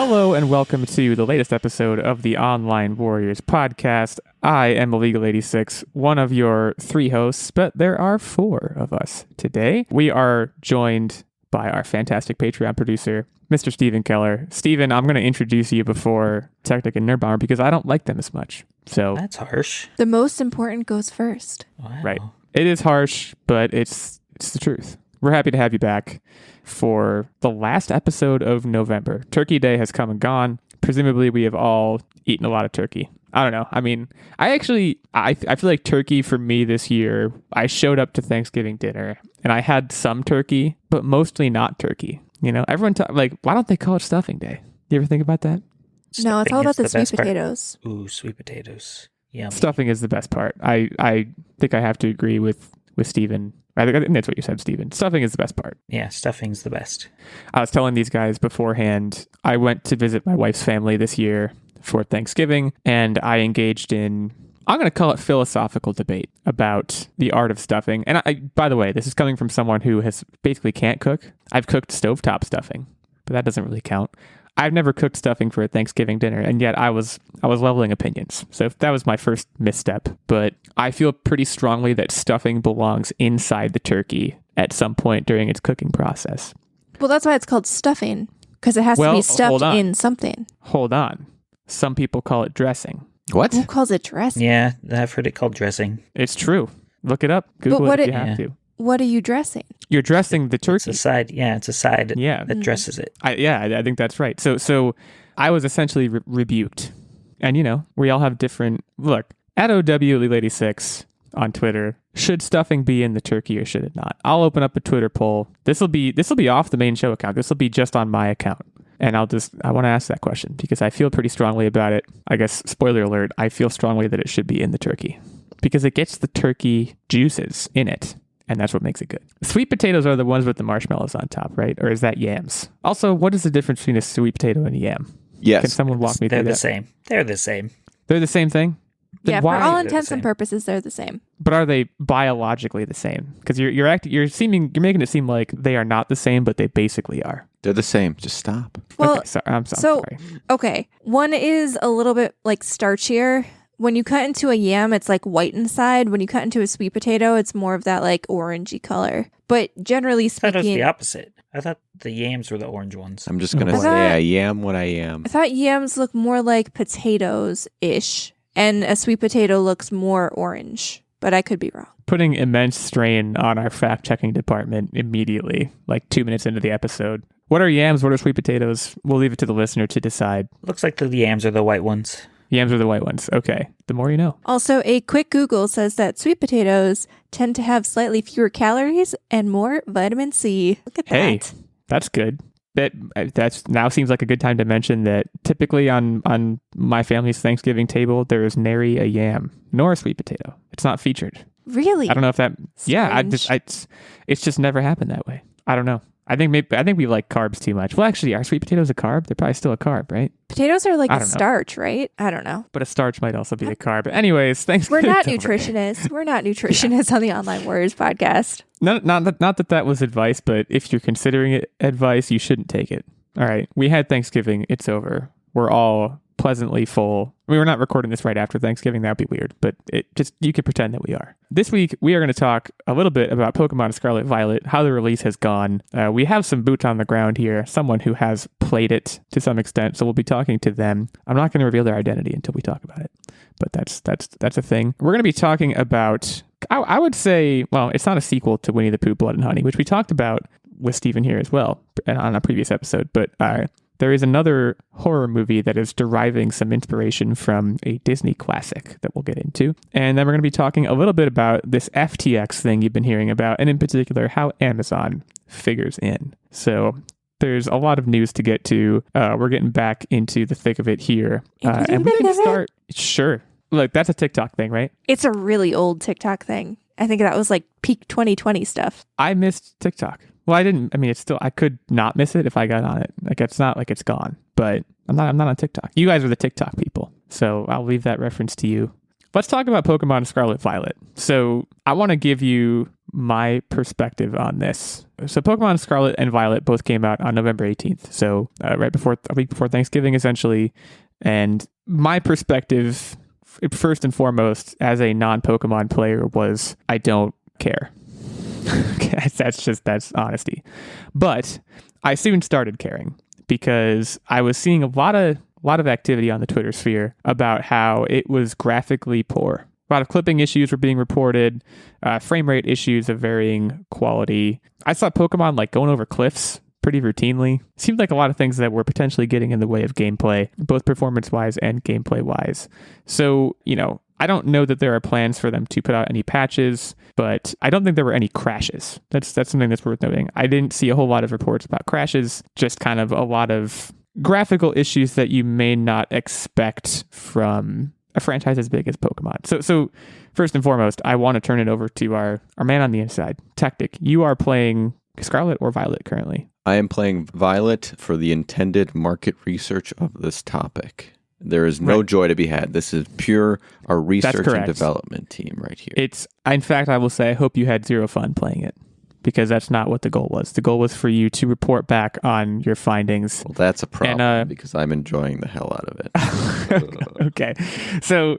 Hello and welcome to the latest episode of the Online Warriors podcast. I am Illeagle86, one of your 3 hosts, but there are 4 of us today. We are joined by our fantastic Patreon producer, Mr. Stephen Keller. Stephen, I'm going to introduce you before Techtic and Nerdbomber because I don't like them as much. So that's harsh. The most important goes first. Wow. Right. It is harsh, but it's the truth. We're happy to have you back for the last episode of November. Turkey Day has come and gone. Presumably, we have all eaten a lot of turkey. I don't know. I mean, I feel like turkey for me this year, I showed up to Thanksgiving dinner and I had some turkey, but mostly not turkey. You know, everyone, why don't they call it stuffing day? You ever think about that? No, it's all about the sweet potatoes. Ooh, sweet potatoes. Yeah. Stuffing is the best part. I think I have to agree with Stephen. I think that's what you said, Stephen. Stuffing is the best part. Yeah, stuffing's the best. I was telling these guys beforehand, I went to visit my wife's family this year for Thanksgiving, and I engaged in, I'm going to call it philosophical debate about the art of stuffing. And by the way, this is coming from someone who has basically can't cook. I've cooked stovetop stuffing, but that doesn't really count. I've never cooked stuffing for a Thanksgiving dinner, and yet I was leveling opinions. So that was my first misstep. But I feel pretty strongly that stuffing belongs inside the turkey at some point during its cooking process. Well, that's why it's called stuffing, because it has to be stuffed in something. Hold on. Some people call it dressing. What? Who calls it dressing? Yeah, I've heard it called dressing. It's true. Look it up. Google it if you have to. What are you dressing? You're dressing the turkey. It's a side. Yeah, it's a side that dresses it. I think that's right. So I was essentially rebuked. And, you know, we all have different... Look, at OWLE86 on Twitter, should stuffing be in the turkey or should it not? I'll open up a Twitter poll. This will be off the main show account. This will be just on my account. And I want to ask that question because I feel pretty strongly about it. I guess, spoiler alert, I feel strongly that it should be in the turkey because it gets the turkey juices in it. And that's what makes it good. Sweet potatoes are the ones with the marshmallows on top, right? Or is that yams? Also, what is the difference between a sweet potato and a yam? Yes. Can someone walk me through that? They're the same. They're the same. They're the same thing? Then for all intents and purposes, they're the same. But are they biologically the same? Because you're making it seem like they are not the same, but they basically are. They're the same. Just stop. Well, okay, I'm sorry. Okay. One is a little bit like starchier. When you cut into a yam, it's like white inside. When you cut into a sweet potato, it's more of that like orangey color. But generally speaking... I thought it was the opposite. I thought the yams were the orange ones. I'm just going to say I am what I am. I thought yams look more like potatoes-ish. And a sweet potato looks more orange. But I could be wrong. Putting immense strain on our fact-checking department immediately, like 2 minutes into the episode. What are yams? What are sweet potatoes? We'll leave it to the listener to decide. Looks like the yams are the white ones. Yams are the white ones. Okay. The more you know. Also, a quick Google says that sweet potatoes tend to have slightly fewer calories and more vitamin C. Look at that. Hey, that's good. That's now seems like a good time to mention that typically on my family's Thanksgiving table, there is nary a yam nor a sweet potato. It's not featured. Really? I don't know if that... Strange. Yeah, it's just never happened that way. I don't know. I think we like carbs too much. Well, actually, are sweet potatoes a carb? They're probably still a carb, right? Potatoes are like a starch, right? I don't know. But a starch might also be a carb. But anyways, thanks. We're not nutritionists. We're not nutritionists on the Online Warriors podcast. Not that was advice, but if you're considering it advice, you shouldn't take it. All right. We had Thanksgiving. It's over. We're all pleasantly full. I mean, we're not recording this right after Thanksgiving. That would be weird, but you can pretend that we are. This week, we are going to talk a little bit about Pokémon Scarlet Violet, how the release has gone. We have some boots on the ground here, someone who has played it to some extent, so we'll be talking to them. I'm not going to reveal their identity until we talk about it, but that's a thing. We're going to be talking about, I would say, well, it's not a sequel to Winnie the Pooh, Blood and Honey, which we talked about with Stephen here as well on a previous episode, but there is another horror movie that is deriving some inspiration from a Disney classic that we'll get into. And then we're going to be talking a little bit about this FTX thing you've been hearing about, and in particular, how Amazon figures in. So there's a lot of news to get to. We're getting back into the thick of it here. And we can start... Sure. Look, that's a TikTok thing, right? It's a really old TikTok thing. I think that was like peak 2020 stuff. I missed TikTok. Well, I didn't. I mean, I could not miss it if I got on it. Like, it's not like it's gone, but I'm not on TikTok. You guys are the TikTok people. So I'll leave that reference to you. let's talk about Pokemon Scarlet Violet. So I want to give you my perspective on this. So Pokemon Scarlet and Violet both came out on November 18th. So a week before Thanksgiving, essentially. And my perspective, first and foremost, as a non-Pokemon player, was I don't care. That's honesty. But I soon started caring because I was seeing a lot of activity on the Twitter sphere about how it was graphically poor. A lot of clipping issues were being reported, frame rate issues of varying quality. I saw Pokemon like going over cliffs pretty routinely. Seemed like a lot of things that were potentially getting in the way of gameplay, both performance-wise and gameplay-wise. So, I don't know that there are plans for them to put out any patches, but I don't think there were any crashes. That's something that's worth noting. I didn't see a whole lot of reports about crashes, just kind of a lot of graphical issues that you may not expect from a franchise as big as Pokemon. So first and foremost, I want to turn it over to our man on the inside, Techtic. You are playing Scarlet or Violet currently? I am playing Violet for the intended market research of this topic. There is no joy to be had. This is pure our research and development team right here. In fact, I will say I hope you had zero fun playing it, because that's not what the goal was. The goal was for you to report back on your findings. Well, that's a problem because I'm enjoying the hell out of it. Okay. So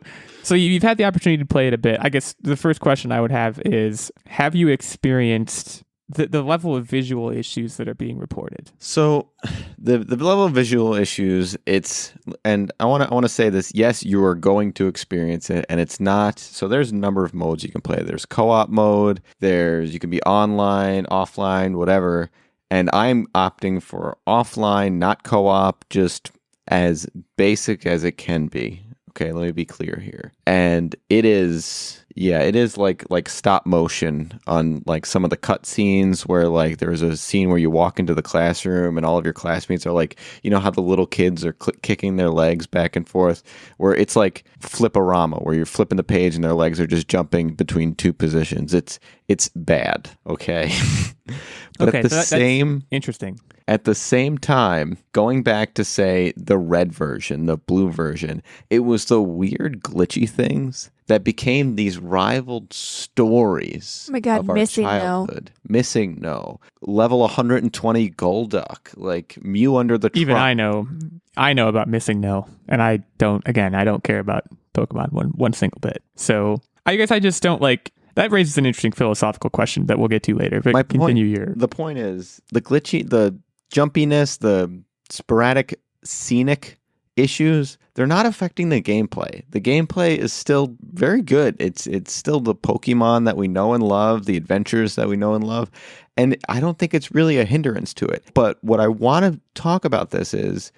you've had the opportunity to play it a bit. I guess the first question I would have is, have you experienced the level of visual issues that are being reported? So the level of visual issues, and I want to say this, yes, you are going to experience it, and it's not, so there's a number of modes you can play. There's co-op mode, you can be online, offline, whatever, and I'm opting for offline, not co-op, just as basic as it can be. Okay, let me be clear here. And it is like stop motion on like some of the cut scenes where like there's a scene where you walk into the classroom and all of your classmates are like, how the little kids are kicking their legs back and forth, where it's like flip-a-rama, where you're flipping the page and their legs are just jumping between two positions. It's bad, okay? But okay, that's interesting. At the same time, going back to, say, the red version, the blue version, it was the weird glitchy things that became these rivaled stories. Oh my God, of our Missing childhood. No. Missing No. Level 120 Golduck, like Mew under the trunk. Even I know about Missing No, and I don't care about Pokemon one single bit. So I guess I just don't like. That raises an interesting philosophical question that we'll get to later. But The point is, the glitchy, the jumpiness, the sporadic scenic issues, they're not affecting the gameplay. The gameplay is still very good. It's still the Pokemon that we know and love, the adventures that we know and love, and I don't think it's really a hindrance to it. But what I want to talk about this is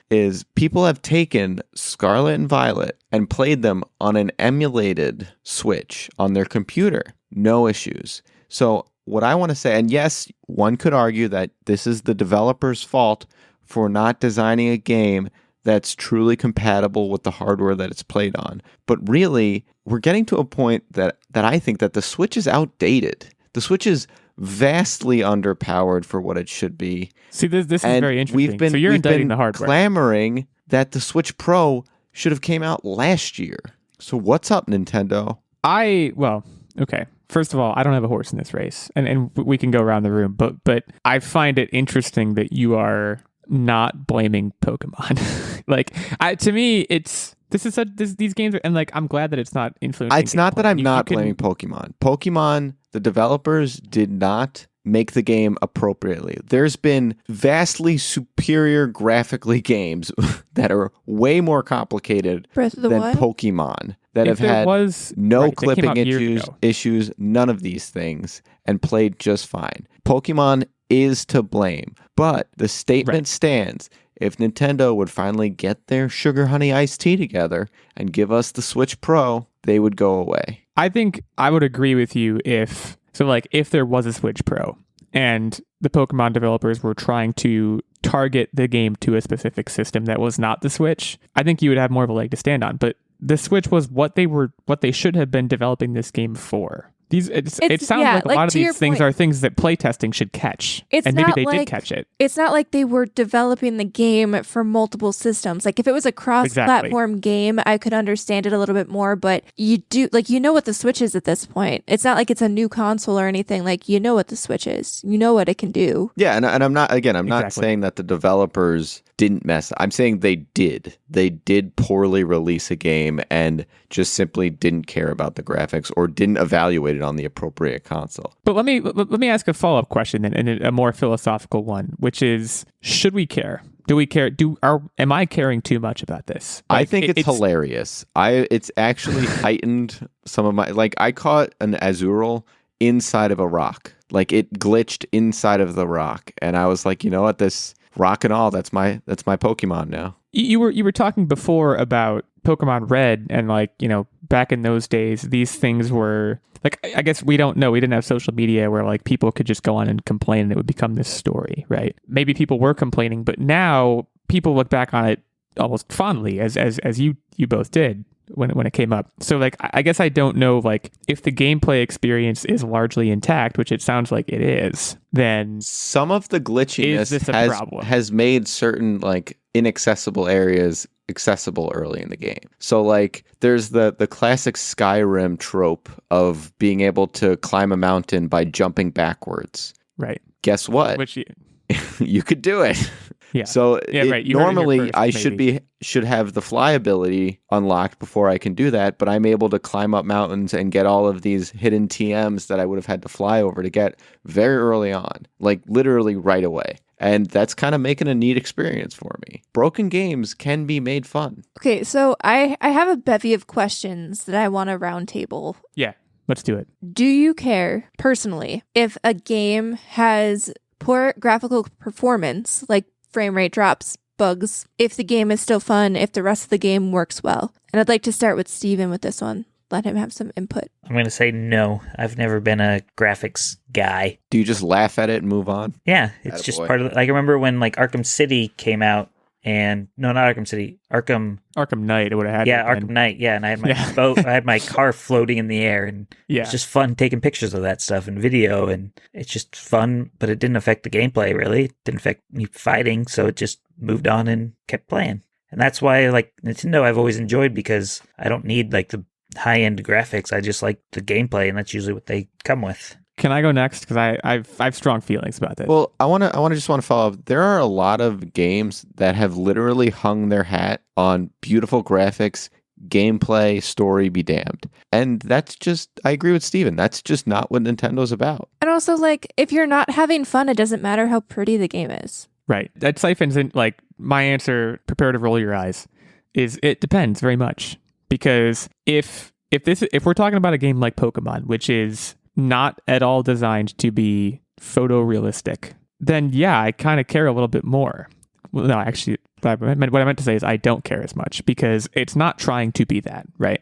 people have taken Scarlet and Violet and played them on an emulated Switch on their computer. No issues. So what I want to say, and yes, one could argue that this is the developer's fault for not designing a game that's truly compatible with the hardware that it's played on. But really, we're getting to a point that I think that the Switch is outdated. The Switch is vastly underpowered for what it should be. See, this is very interesting. So you're indicting the hardware. Clamoring that the Switch Pro should have came out last year. So what's up, Nintendo? Okay. First of all, I don't have a horse in this race, and we can go around the room, but I find it interesting that you are not blaming Pokemon. To me, these games are, and like, I'm glad that it's not influencing. It's not that I'm not blaming Pokemon. Pokemon, the developers did not make the game appropriately. There's been vastly superior graphically games that are way more complicated than Pokemon that have had no clipping issues, none of these things, and played just fine. Pokemon is to blame, but the statement stands. If Nintendo would finally get their sugar honey iced tea together and give us the Switch Pro, they would go away. I think I would agree with you if there was a Switch Pro and the Pokemon developers were trying to target the game to a specific system that was not the Switch, I think you would have more of a leg to stand on. But the Switch was what they should have been developing this game for. It sounds like a lot of these things are things that playtesting should catch. And maybe they did catch it. It's not like they were developing the game for multiple systems. Like if it was a cross-platform game, I could understand it a little bit more, but you know what the Switch is at this point. It's not like it's a new console or anything. Like you know what the Switch is. You know what it can do. Yeah, and I'm not saying that the developers didn't mess up. I'm saying they did. They did poorly release a game and just simply didn't care about the graphics or didn't evaluate it on the appropriate console. But let me ask a follow-up question then, and a more philosophical one, which is, should we care? Do we care? Am I caring too much about this? I think it's hilarious. It's actually heightened some of my, like, I caught an Azurill inside of a rock. Like it glitched inside of the rock, and I was like, you know what, this rock and all, that's my Pokemon now. You were talking before about Pokemon Red, and like, you know, back in those days, these things were like, I guess we don't know. We didn't have social media where like people could just go on and complain and it would become this story, right? Maybe people were complaining, but now people look back on it almost fondly, as you both did when it came up. So like, I guess I don't know, like, if the gameplay experience is largely intact, which it sounds like it is, then some of the glitchiness has made certain like inaccessible areas accessible early in the game. So like there's the classic Skyrim trope of being able to climb a mountain by jumping backwards. Right. Guess what? Which you could do it. Yeah. So right. Normally I should have the fly ability unlocked before I can do that, but I'm able to climb up mountains and get all of these hidden TMs that I would have had to fly over to get very early on, like literally right away. And that's kind of making a neat experience for me. Broken games can be made fun. Okay, so I have a bevy of questions that I want to roundtable. Yeah, let's do it. Do you care, personally, if a game has poor graphical performance, like frame rate drops, bugs, if the game is still fun, if the rest of the game works well? And I'd like to start with Steven with this one. Let him have some input. I'm going to say no. I've never been a graphics guy. Do you just laugh at it and move on? Yeah, it's just part of it. Like, I remember when like Arkham City came out, and no, not Arkham City, Arkham Knight. It would have had. Yeah, Arkham Knight. Yeah, and I had my boat. I had my car floating in the air, and it's just fun taking pictures of that stuff and video, and it's just fun. But it didn't affect the gameplay really. It didn't affect me fighting, so it just moved on and kept playing. And that's why like Nintendo, I've always enjoyed, because I don't need like the high-end graphics. I just like the gameplay, and that's usually what they come with. Can I go next? Because I've strong feelings about this. Well, I want to follow up. There are a lot of games that have literally hung their hat on beautiful graphics, gameplay, story be damned. And that's just, I agree with Steven. That's just not what Nintendo's about. And also, like, if you're not having fun, it doesn't matter how pretty the game is. Right. That siphons in, like, my answer, prepare to roll your eyes, is it depends very much. Because if we're talking about a game like Pokemon, which is not at all designed to be photorealistic, then yeah, I kind of care a little bit more. Well, no, actually, what I meant to say is I don't care as much, because it's not trying to be that, right?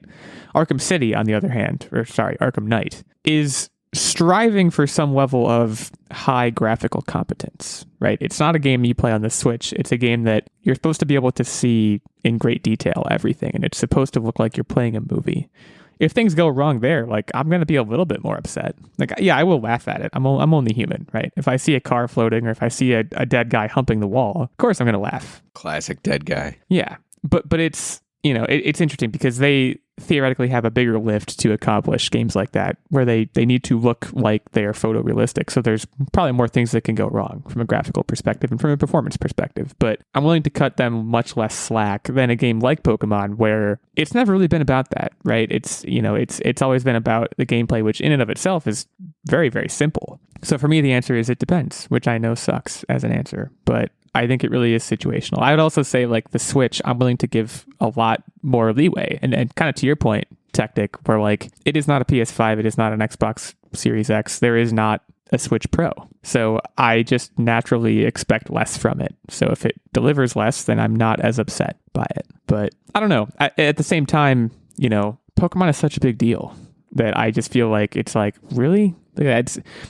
Arkham City, on the other hand, Arkham Knight, is striving for some level of high graphical competence, right? It's not a game you play on the Switch. It's a game that you're supposed to be able to see in great detail everything, and it's supposed to look like you're playing a movie. If things go wrong there, like, I'm going to be a little bit more upset. Like, yeah, I will laugh at it. I'm only human, right? If I see a car floating, or if I see a dead guy humping the wall, of course I'm going to laugh. Classic dead guy. Yeah, but it's, you know, it's interesting, because they theoretically have a bigger lift to accomplish games like that, where they need to look like they are photorealistic. So there's probably more things that can go wrong from a graphical perspective and from a performance perspective. But I'm willing to cut them much less slack than a game like Pokemon, where it's never really been about that, right? It's, you know, it's always been about the gameplay, which in and of itself is very, very simple. So for me, the answer is it depends, which I know sucks as an answer, but I think it really is situational. I would also say, like, the Switch, I'm willing to give a lot more leeway. And kind of to your point, Techtic, where, like, it is not a PS5, it is not an Xbox Series X, there is not a Switch Pro. So I just naturally expect less from it. So if it delivers less, then I'm not as upset by it. But I don't know. At the same time, you know, Pokemon is such a big deal that I just feel like it's like, really?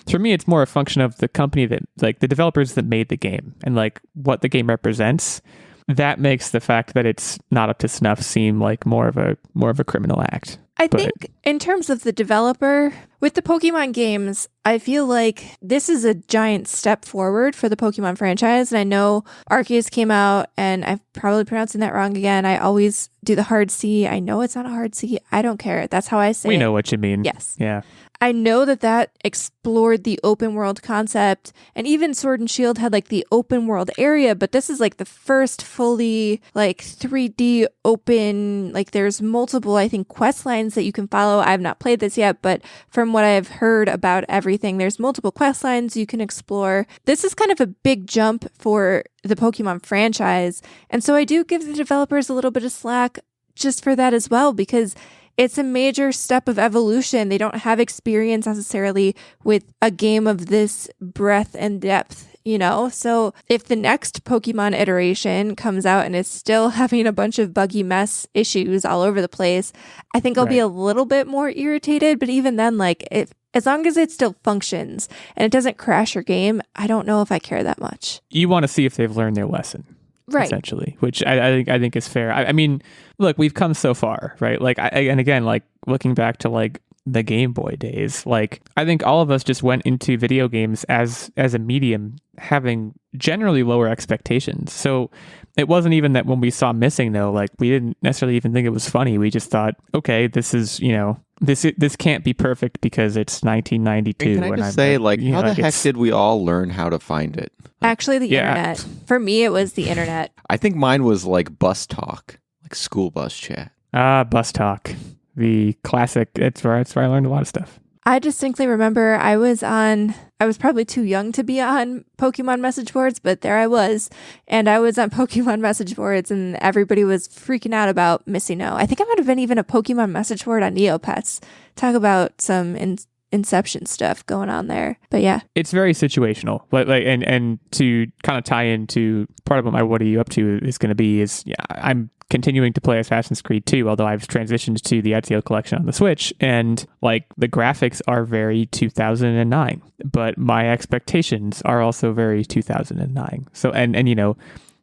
For me, it's more a function of the company that, like, the developers that made the game, and like what the game represents. That makes the fact that it's not up to snuff seem like more of a criminal act. I think in terms of the developer, With the Pokemon games, I feel like this is a giant step forward for the Pokemon franchise. And I know Arceus came out, and I'm probably pronouncing that wrong again. I always do the hard C. I know it's not a hard C. I don't care. That's how I say it. We know what you mean. Yes. Yeah. I know that explored the open world concept, and even Sword and Shield had like the open world area, but this is like the first fully like 3D open, like there's multiple, I think, quest lines that you can follow. I have not played this yet, but from what I've heard about everything, there's multiple quest lines you can explore. This is kind of a big jump for the Pokemon franchise, and so I do give the developers a little bit of slack just for that as well, because it's a major step of evolution. They don't have experience necessarily with a game of this breadth and depth, you know? So if the next Pokemon iteration comes out and is still having a bunch of buggy mess issues all over the place, I think I'll be a little bit more irritated. But even then, like, as long as it still functions and it doesn't crash your game, I don't know if I care that much. You want to see if they've learned their lesson. Right. Essentially, which I think is fair. I mean, look, we've come so far, right? Like, and again, like looking back to like the Game Boy days, like I think all of us just went into video games as a medium having generally lower expectations. So it wasn't even that when we saw Missing, though, like we didn't necessarily even think it was funny. We just thought, okay, this is, you know, this can't be perfect because it's 1992. Can I just say, like, how the heck did we all learn how to find it? Actually, the internet. For me, it was the internet. I think mine was like bus talk, like school bus chat. Bus talk, the classic. It's where I learned a lot of stuff. I distinctly remember I was probably too young to be on Pokemon message boards, but there I was. And I was on Pokemon message boards and everybody was freaking out about Missy-No. I think I might have been even a Pokemon message board on Neopets. Talk about some Inception stuff going on there. But yeah. It's very situational. Like and to kind of tie into part of what my What Are You Up To is going to be is, yeah, I'm continuing to play Assassin's Creed 2, although I've transitioned to the Ezio collection on the Switch, and like the graphics are very 2009, but my expectations are also very 2009. So and you know,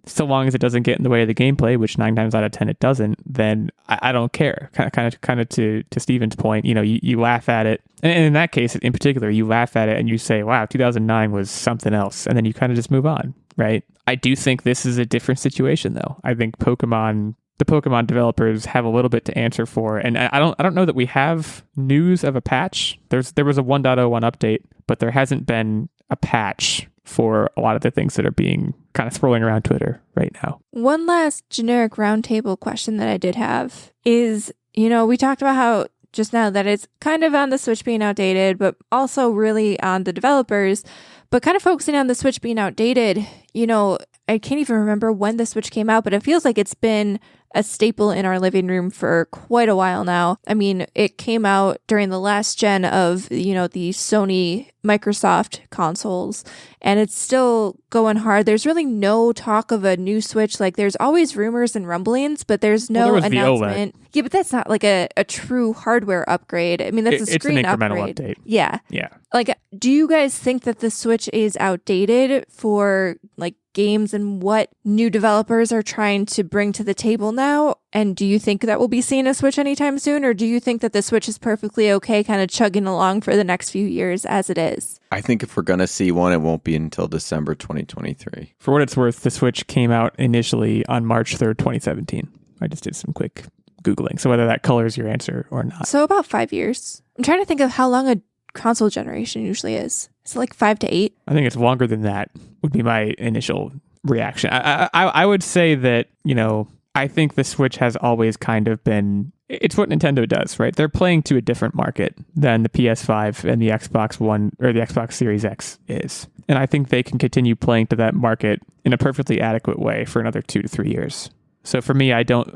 so long as it doesn't get in the way of the gameplay, which 9 times out of 10 it doesn't, then I don't care. Kind of to Steven's point, you know, you laugh at it, and in that case in particular, you laugh at it and you say, "Wow, 2009 was something else," and then you kind of just move on, right? I do think this is a different situation, though. I think the Pokemon developers have a little bit to answer for, and I don't know that we have news of a patch. There was a 1.01 update, but there hasn't been a patch for a lot of the things that are being kind of swirling around Twitter right now. One last generic roundtable question that I did have is, you know, we talked about how just now that it's kind of on the Switch being outdated, but also really on the developers, but kind of focusing on the Switch being outdated. You know, I can't even remember when the Switch came out, but it feels like it's been a staple in our living room for quite a while now. I mean, it came out during the last gen of, you know, the Sony Microsoft consoles, and it's still going hard. There's really no talk of a new Switch. Like, there's always rumors and rumblings, but there's no announcement. Yeah, but that's not like a true hardware upgrade. I mean, that's a screen it's an incremental upgrade. Update. Yeah. Yeah. Like, do you guys think that the Switch is outdated for like games and what new developers are trying to bring to the table now? And do you think that we'll be seeing a Switch anytime soon? Or do you think that the Switch is perfectly okay kind of chugging along for the next few years as it is? I think if we're going to see one, it won't be until December 2023. For what it's worth, the Switch came out initially on March 3rd, 2017. I just did some quick Googling. So whether that colors your answer or not. So about 5 years. I'm trying to think of how long a console generation usually is. Is it like 5 to 8? I think it's longer than that would be my initial reaction. I would say that, you know, I think the Switch has always kind of been, it's what Nintendo does, right? They're playing to a different market than the PS5 and the Xbox One or the Xbox Series X is. And I think they can continue playing to that market in a perfectly adequate way for another 2 to 3 years. So for me, I don't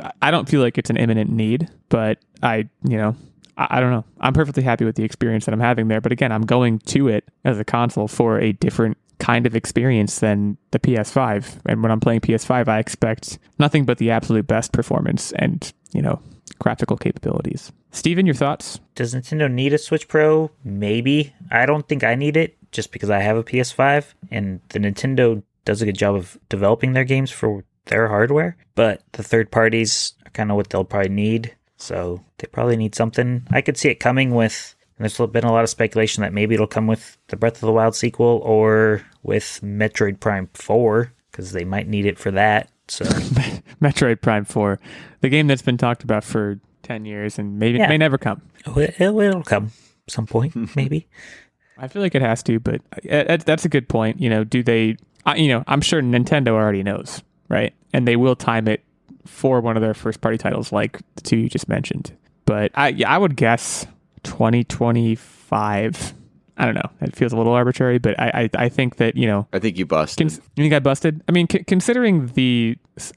feel like it's an imminent need, but I don't know. I'm perfectly happy with the experience that I'm having there. But again, I'm going to it as a console for a different kind of experience than the PS5. And when I'm playing PS5, I expect nothing but the absolute best performance and, you know, graphical capabilities. Steven, your thoughts? Does Nintendo need a Switch Pro? Maybe. I don't think I need it just because I have a PS5 and the Nintendo does a good job of developing their games for their hardware. But the third parties are kind of what they'll probably need. So they probably need something. I could see it coming with there's been a lot of speculation that maybe it'll come with the Breath of the Wild sequel or with Metroid Prime 4, because they might need it for that. So Metroid Prime 4, the game that's been talked about for 10 years and maybe may never come. It'll come some point, maybe. I feel like it has to, but that's a good point. Do they, I'm sure Nintendo already knows, right? And they will time it for one of their first party titles like the two you just mentioned. But I would guess 2025. I don't know. It feels a little arbitrary, but I think that, I think you busted. You think I busted? I mean, considering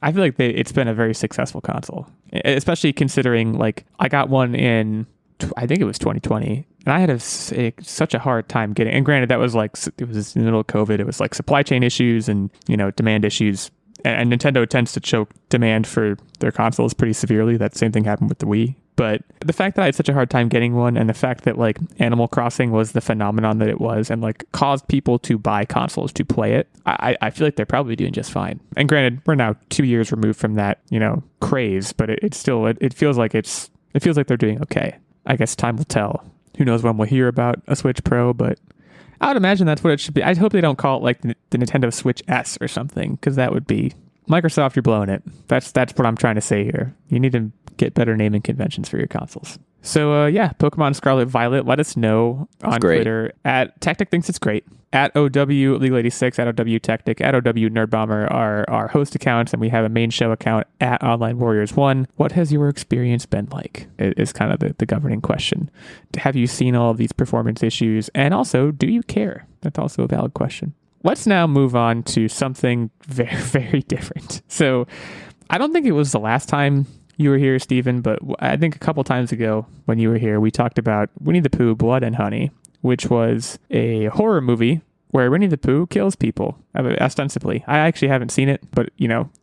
I feel like it's been a very successful console, especially considering, like, I got one in, I think it was 2020, and I had such a hard time getting, and granted, that was like, it was in the middle of COVID. It was like supply chain issues and, demand issues. And Nintendo tends to choke demand for their consoles pretty severely. That same thing happened with the Wii. But the fact that I had such a hard time getting one, and the fact that, like, Animal Crossing was the phenomenon that it was and, like, caused people to buy consoles to play it, I feel like they're probably doing just fine. And granted, we're now 2 years removed from that, craze, but it still feels like they're doing okay. I guess time will tell. Who knows when we'll hear about a Switch Pro, but I would imagine that's what it should be. I hope they don't call it like the Nintendo Switch S or something, because that would be Microsoft. You're blowing it. That's what I'm trying to say here. You need to get better naming conventions for your consoles. So Pokemon Scarlet Violet. Let us know on Twitter at Techtic thinks it's great. At OW League86, at OW Techtic, at OW Nerdbomber are our host accounts, and we have a main show account at Online Warriors 1. What has your experience been like? Is kind of the governing question. Have you seen all of these performance issues? And also, do you care? That's also a valid question. Let's now move on to something very, very different. So I don't think it was the last time you were here, Stephen, but I think a couple times ago when you were here, we talked about Winnie the Pooh, Blood and Honey, which was a horror movie where Winnie the Pooh kills people, ostensibly. I actually haven't seen it, but,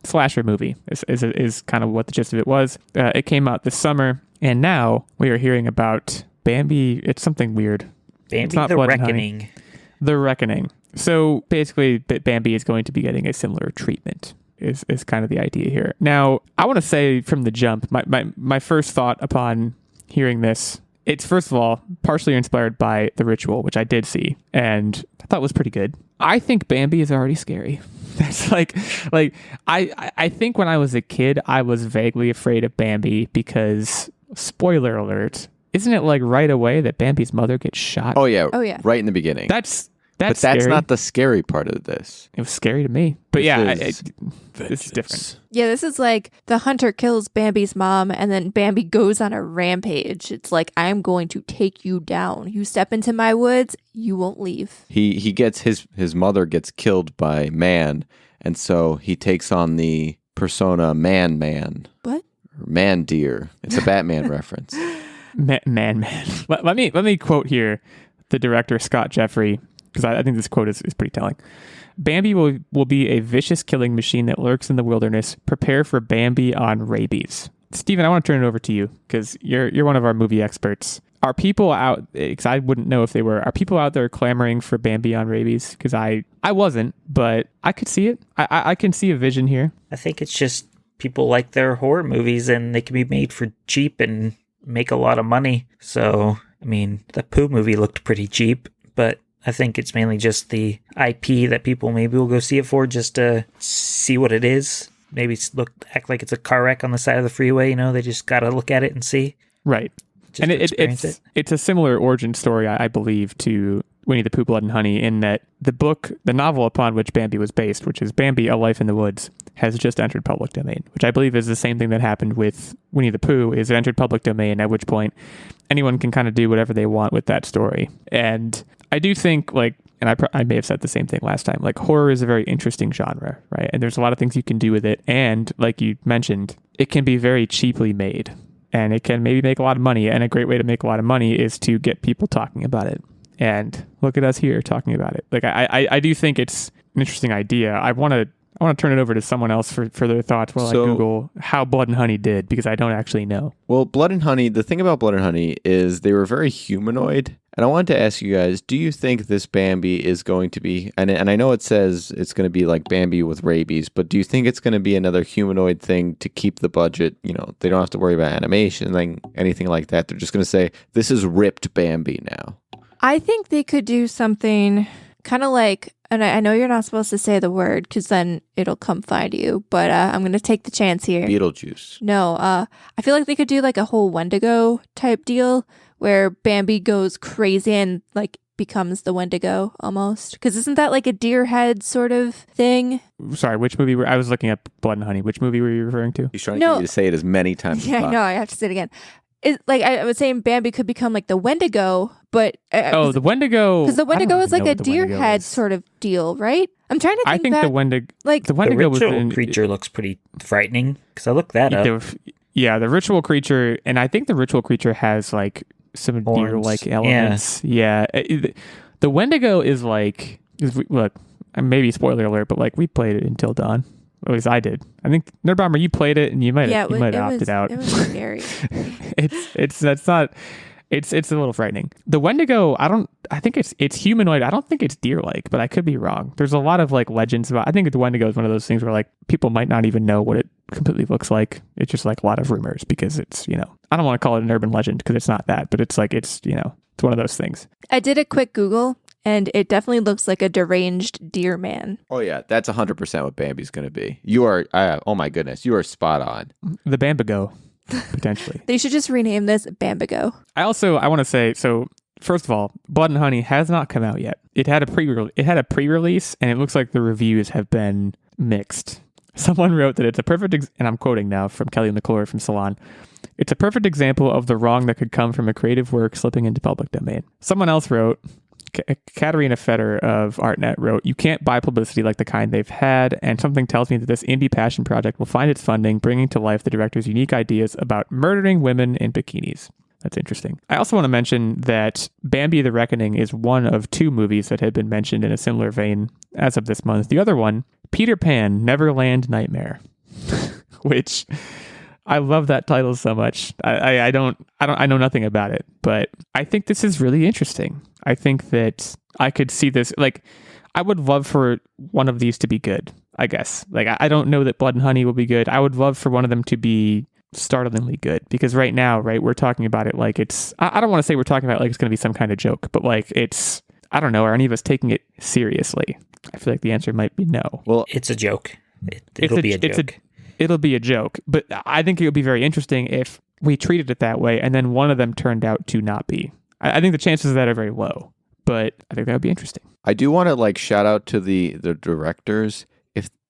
slasher movie is kind of what the gist of it was. It came out this summer, and now we are hearing about Bambi. It's something weird. Bambi, it's not the Blood Reckoning. The Reckoning. So basically, Bambi is going to be getting a similar treatment. Is kind of the idea here. Now, I want to say from the jump, my first thought upon hearing this, it's first of all partially inspired by The Ritual, which I did see, and I thought was pretty good. I think Bambi is already scary. That's like I think when I was a kid, I was vaguely afraid of Bambi because, spoiler alert, isn't it like right away that Bambi's mother gets shot? Oh yeah. Right in the beginning. That's but that's scary. not the scary part of this. It was scary to me. But it's different. Yeah, this is like the hunter kills Bambi's mom and then Bambi goes on a rampage. It's like, I'm going to take you down. You step into my woods, you won't leave. He gets his mother gets killed by man, and so he takes on the persona man. What? Man deer. It's a Batman reference. Man. Let me quote here the director Scott Jeffrey, because I think this quote is pretty telling. Bambi will be a vicious killing machine that lurks in the wilderness. Prepare for Bambi on rabies. Steven, I want to turn it over to you because you're one of our movie experts. Are people out, because I wouldn't know if they were, are people out there clamoring for Bambi on rabies? Because I wasn't, but I could see it. I can see a vision here. I think it's just people like their horror movies and they can be made for cheap and make a lot of money. So, I mean, the Pooh movie looked pretty cheap, but I think it's mainly just the IP that people maybe will go see it for, just to see what it is. Maybe act like it's a car wreck on the side of the freeway. They just got to look at it and see. Right. And it's a similar origin story, I believe, to Winnie the Pooh, Blood and Honey, in that the novel upon which Bambi was based, which is Bambi, A Life in the Woods, has just entered public domain, which I believe is the same thing that happened with Winnie the Pooh, is it entered public domain, at which point anyone can kind of do whatever they want with that story. And I do think, and I may have said the same thing last time, horror is a very interesting genre, right? And there's a lot of things you can do with it. And like you mentioned, it can be very cheaply made and it can maybe make a lot of money. And a great way to make a lot of money is to get people talking about it. And look at us here talking about it. I do think it's an interesting idea. I want to turn it over to someone else for their thoughts while I Google how Blood and Honey did, because I don't actually know. Well, Blood and Honey, the thing about Blood and Honey is they were very humanoid And I wanted to ask you guys, do you think this Bambi is going to be, and I know it says it's going to be like Bambi with rabies, but do you think it's going to be another humanoid thing to keep the budget? You know, they don't have to worry about animation, anything like that. They're just going to say, this is ripped Bambi now. I think they could do something kind of like, and I know you're not supposed to say the word because then it'll come find you, but I'm going to take the chance here. Beetlejuice. No, I feel like they could do like a whole Wendigo type deal where Bambi goes crazy and like becomes the Wendigo almost. Because isn't that like a deer head sort of thing? Sorry, which movie I was looking at Blood and Honey. Which movie were you referring to? He's trying to get you to say it as many times as possible. No, I have to say it again. Like I was saying, Bambi could become like the Wendigo, but the Wendigo, because the Wendigo is like a deer head sort of deal, right? I'm trying to think. I think back, the Wendigo, like the Wendigo creature looks pretty frightening because I looked that up. The ritual creature, and I think the ritual creature has like some deer-like elements. Yeah. The Wendigo is like, look, maybe spoiler alert, but like we played it until dawn. At least I did. I think Nerdbomber, you played it and you might have opted out. It was scary. It's a little frightening. The Wendigo, I think it's humanoid. I don't think it's deer-like, but I could be wrong. There's a lot of like legends about. I think the Wendigo is one of those things where like people might not even know what it completely looks like. It's just like a lot of rumors because it's, I don't want to call it an urban legend because it's not that, but it's like it's one of those things. I did a quick Google. And it definitely looks like a deranged deer man. Oh, yeah. That's 100% what Bambi's going to be. You are, oh my goodness, you are spot on. The Bambigo, potentially. They should just rename this Bambigo. I want to say, so first of all, Blood and Honey has not come out yet. It had a pre-release, and it looks like the reviews have been mixed. Someone wrote that it's a perfect, and I'm quoting now from Kelly McClure from Salon, it's a perfect example of the wrong that could come from a creative work slipping into public domain. Someone else wrote, Katarina Fetter of ArtNet wrote, you can't buy publicity like the kind they've had, and something tells me that this indie passion project will find its funding, bringing to life the director's unique ideas about murdering women in bikinis. That's interesting. I also want to mention that Bambi the Reckoning is one of two movies that had been mentioned in a similar vein as of this month. The other one, Peter Pan, Neverland Nightmare, which I love that title so much. I know nothing about it, but I think this is really interesting. I think that I could see this, like, I would love for one of these to be good, I guess. Like, I don't know that Blood and Honey will be good. I would love for one of them to be startlingly good, because right now, right, we're talking about it like it's, I don't want to say we're talking about it like it's going to be some kind of joke, but like it's, I don't know, are any of us taking it seriously? I feel like the answer might be no. Well, it's a joke. It'll be a joke. It'll be a joke, but I think it would be very interesting if we treated it that way and then one of them turned out to not be. I think the chances of that are very low, but I think that would be interesting. I do want to like shout out to the directors.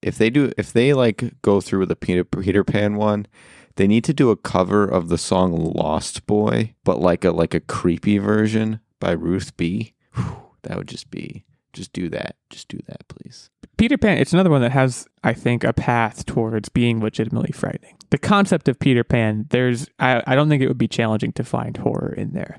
If they like go through with the Peter Pan one, they need to do a cover of the song Lost Boy, but like a creepy version by Ruth B. Whew, that would just do that. Just do that, please. Peter Pan, it's another one that has, I think, a path towards being legitimately frightening. The concept of Peter Pan, I don't think it would be challenging to find horror in there.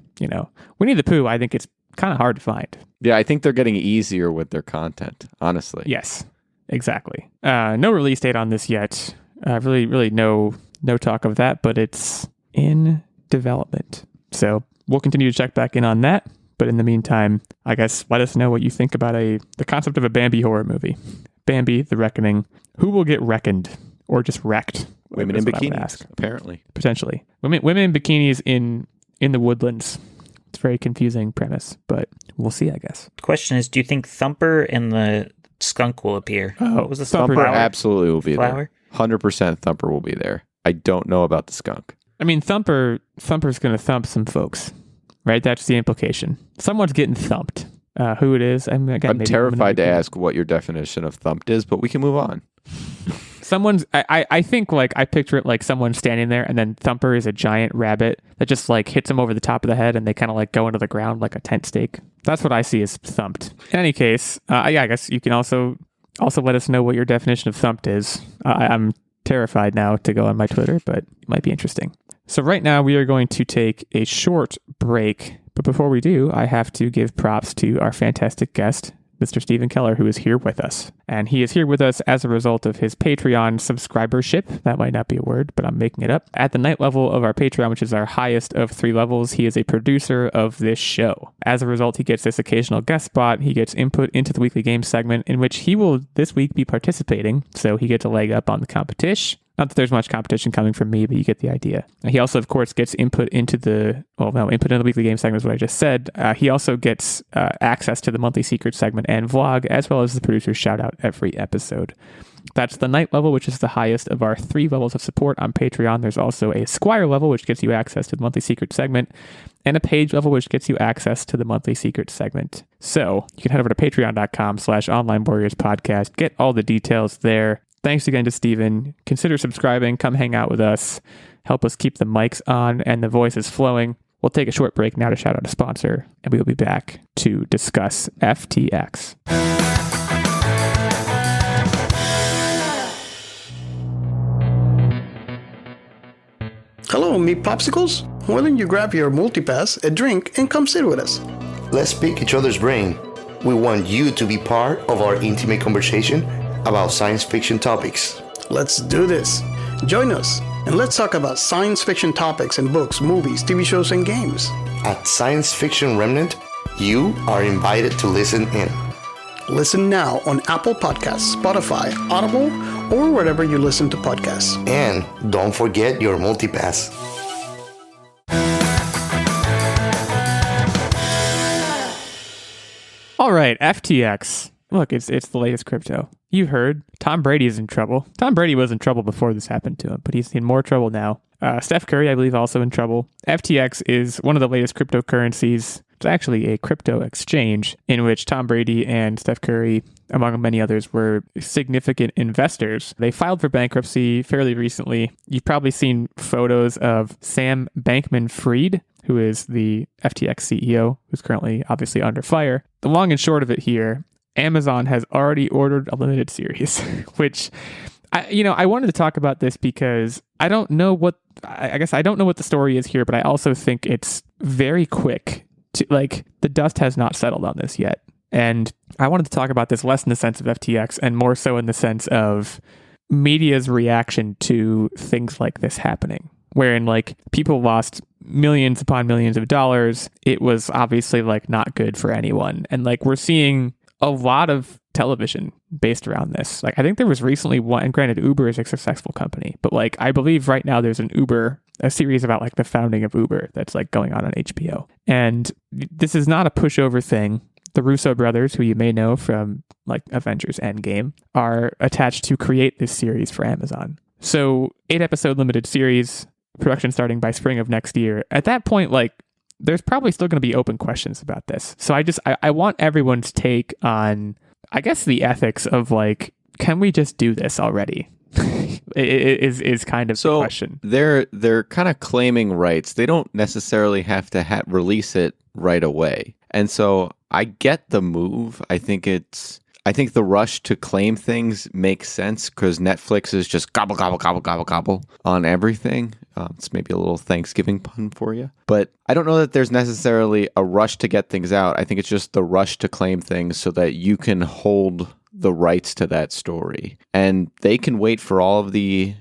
Winnie the Pooh, I think it's kind of hard to find. Yeah, I think they're getting easier with their content, honestly. Yes, exactly. No release date on this yet. Really no talk of that, but it's in development. So we'll continue to check back in on that. But in the meantime, I guess let us know what you think about the concept of a Bambi horror movie. Bambi, The Reckoning. Who will get reckoned or just wrecked? Women in bikinis, apparently. Potentially. Women in bikinis in the woodlands. It's a very confusing premise, but we'll see, I guess. The question is, do you think Thumper and the skunk will appear? What was the Thumper absolutely will be there. 100% Thumper will be there. I don't know about the skunk. I mean, Thumper's going to thump some folks. Right, that's the implication. Someone's getting thumped. Who it is? I'm terrified to ask what your definition of thumped is, but we can move on. I think like I picture it like someone standing there, and then Thumper is a giant rabbit that just like hits him over the top of the head, and they kind of like go into the ground like a tent stake. That's what I see as thumped. In any case, I guess you can also let us know what your definition of thumped is. I'm terrified now to go on my Twitter, but it might be interesting. So right now we are going to take a short break, but before we do, I have to give props to our fantastic guest, Mr. Stephen Keller, who is here with us. And he is here with us as a result of his Patreon subscribership. That might not be a word, but I'm making it up. At the night level of our Patreon, which is our highest of 3 levels, he is a producer of this show. As a result, he gets this occasional guest spot. He gets input into the weekly game segment, in which he will this week be participating. So he gets a leg up on the competition. Not that there's much competition coming from me, but you get the idea. He also, of course, gets input into the weekly game segment is what I just said. He also gets access to the monthly secret segment and vlog, as well as the producer's shout out every episode. That's the night level, which is the highest of our 3 levels of support on Patreon. There's also a Squire level, which gets you access to the monthly secret segment, and a Page level, which gets you access to the monthly secret segment. So you can head over to patreon.com/onlinewarriorspodcast, get all the details there. Thanks again to Steven. Consider subscribing. Come hang out with us. Help us keep the mics on and the voices flowing. We'll take a short break now to shout out a sponsor, and we will be back to discuss FTX. Hello, meat popsicles. Why don't you grab your multipass, a drink, and come sit with us? Let's pick each other's brain. We want you to be part of our intimate conversation about science fiction topics. Let's do this. Join us, and let's talk about science fiction topics in books, movies, TV shows, and games. At Science Fiction Remnant, you are invited to listen in. Listen now on Apple Podcasts, Spotify, Audible, or wherever you listen to podcasts. And don't forget your multipass. All right, FTX. Look, it's the latest crypto. You heard Tom Brady is in trouble. Tom Brady was in trouble before this happened to him, but he's in more trouble now. Steph Curry, I believe, also in trouble. FTX is one of the latest cryptocurrencies. It's actually a crypto exchange in which Tom Brady and Steph Curry, among many others, were significant investors. They filed for bankruptcy fairly recently. You've probably seen photos of Sam Bankman-Fried, who is the FTX CEO, who's currently obviously under fire. The long and short of it here, Amazon has already ordered a limited series, which I wanted to talk about this because I don't know what the story is here, but I also think it's very quick to, the dust has not settled on this yet. And I wanted to talk about this less in the sense of FTX and more so in the sense of media's reaction to things like this happening, wherein people lost millions upon millions of dollars. It was obviously not good for anyone. And we're seeing a lot of television based around this. I think there was recently one, and granted, Uber is a successful company, but I believe right now there's a series about the founding of Uber that's going on HBO. And this is not a pushover thing. The Russo brothers, who you may know from Avengers Endgame, are attached to create this series for Amazon. So 8-episode limited series, production starting by spring of next year. At that point, there's probably still going to be open questions about this. So I want everyone's take on, I guess, the ethics of can we just do this already? is kind of the question. They're kind of claiming rights. They don't necessarily have to release it right away. And so I get the move. I think the rush to claim things makes sense because Netflix is just gobble, gobble, gobble, gobble, gobble on everything. It's maybe a little Thanksgiving pun for you. But I don't know that there's necessarily a rush to get things out. I think it's just the rush to claim things so that you can hold the rights to that story. And they can wait for all of the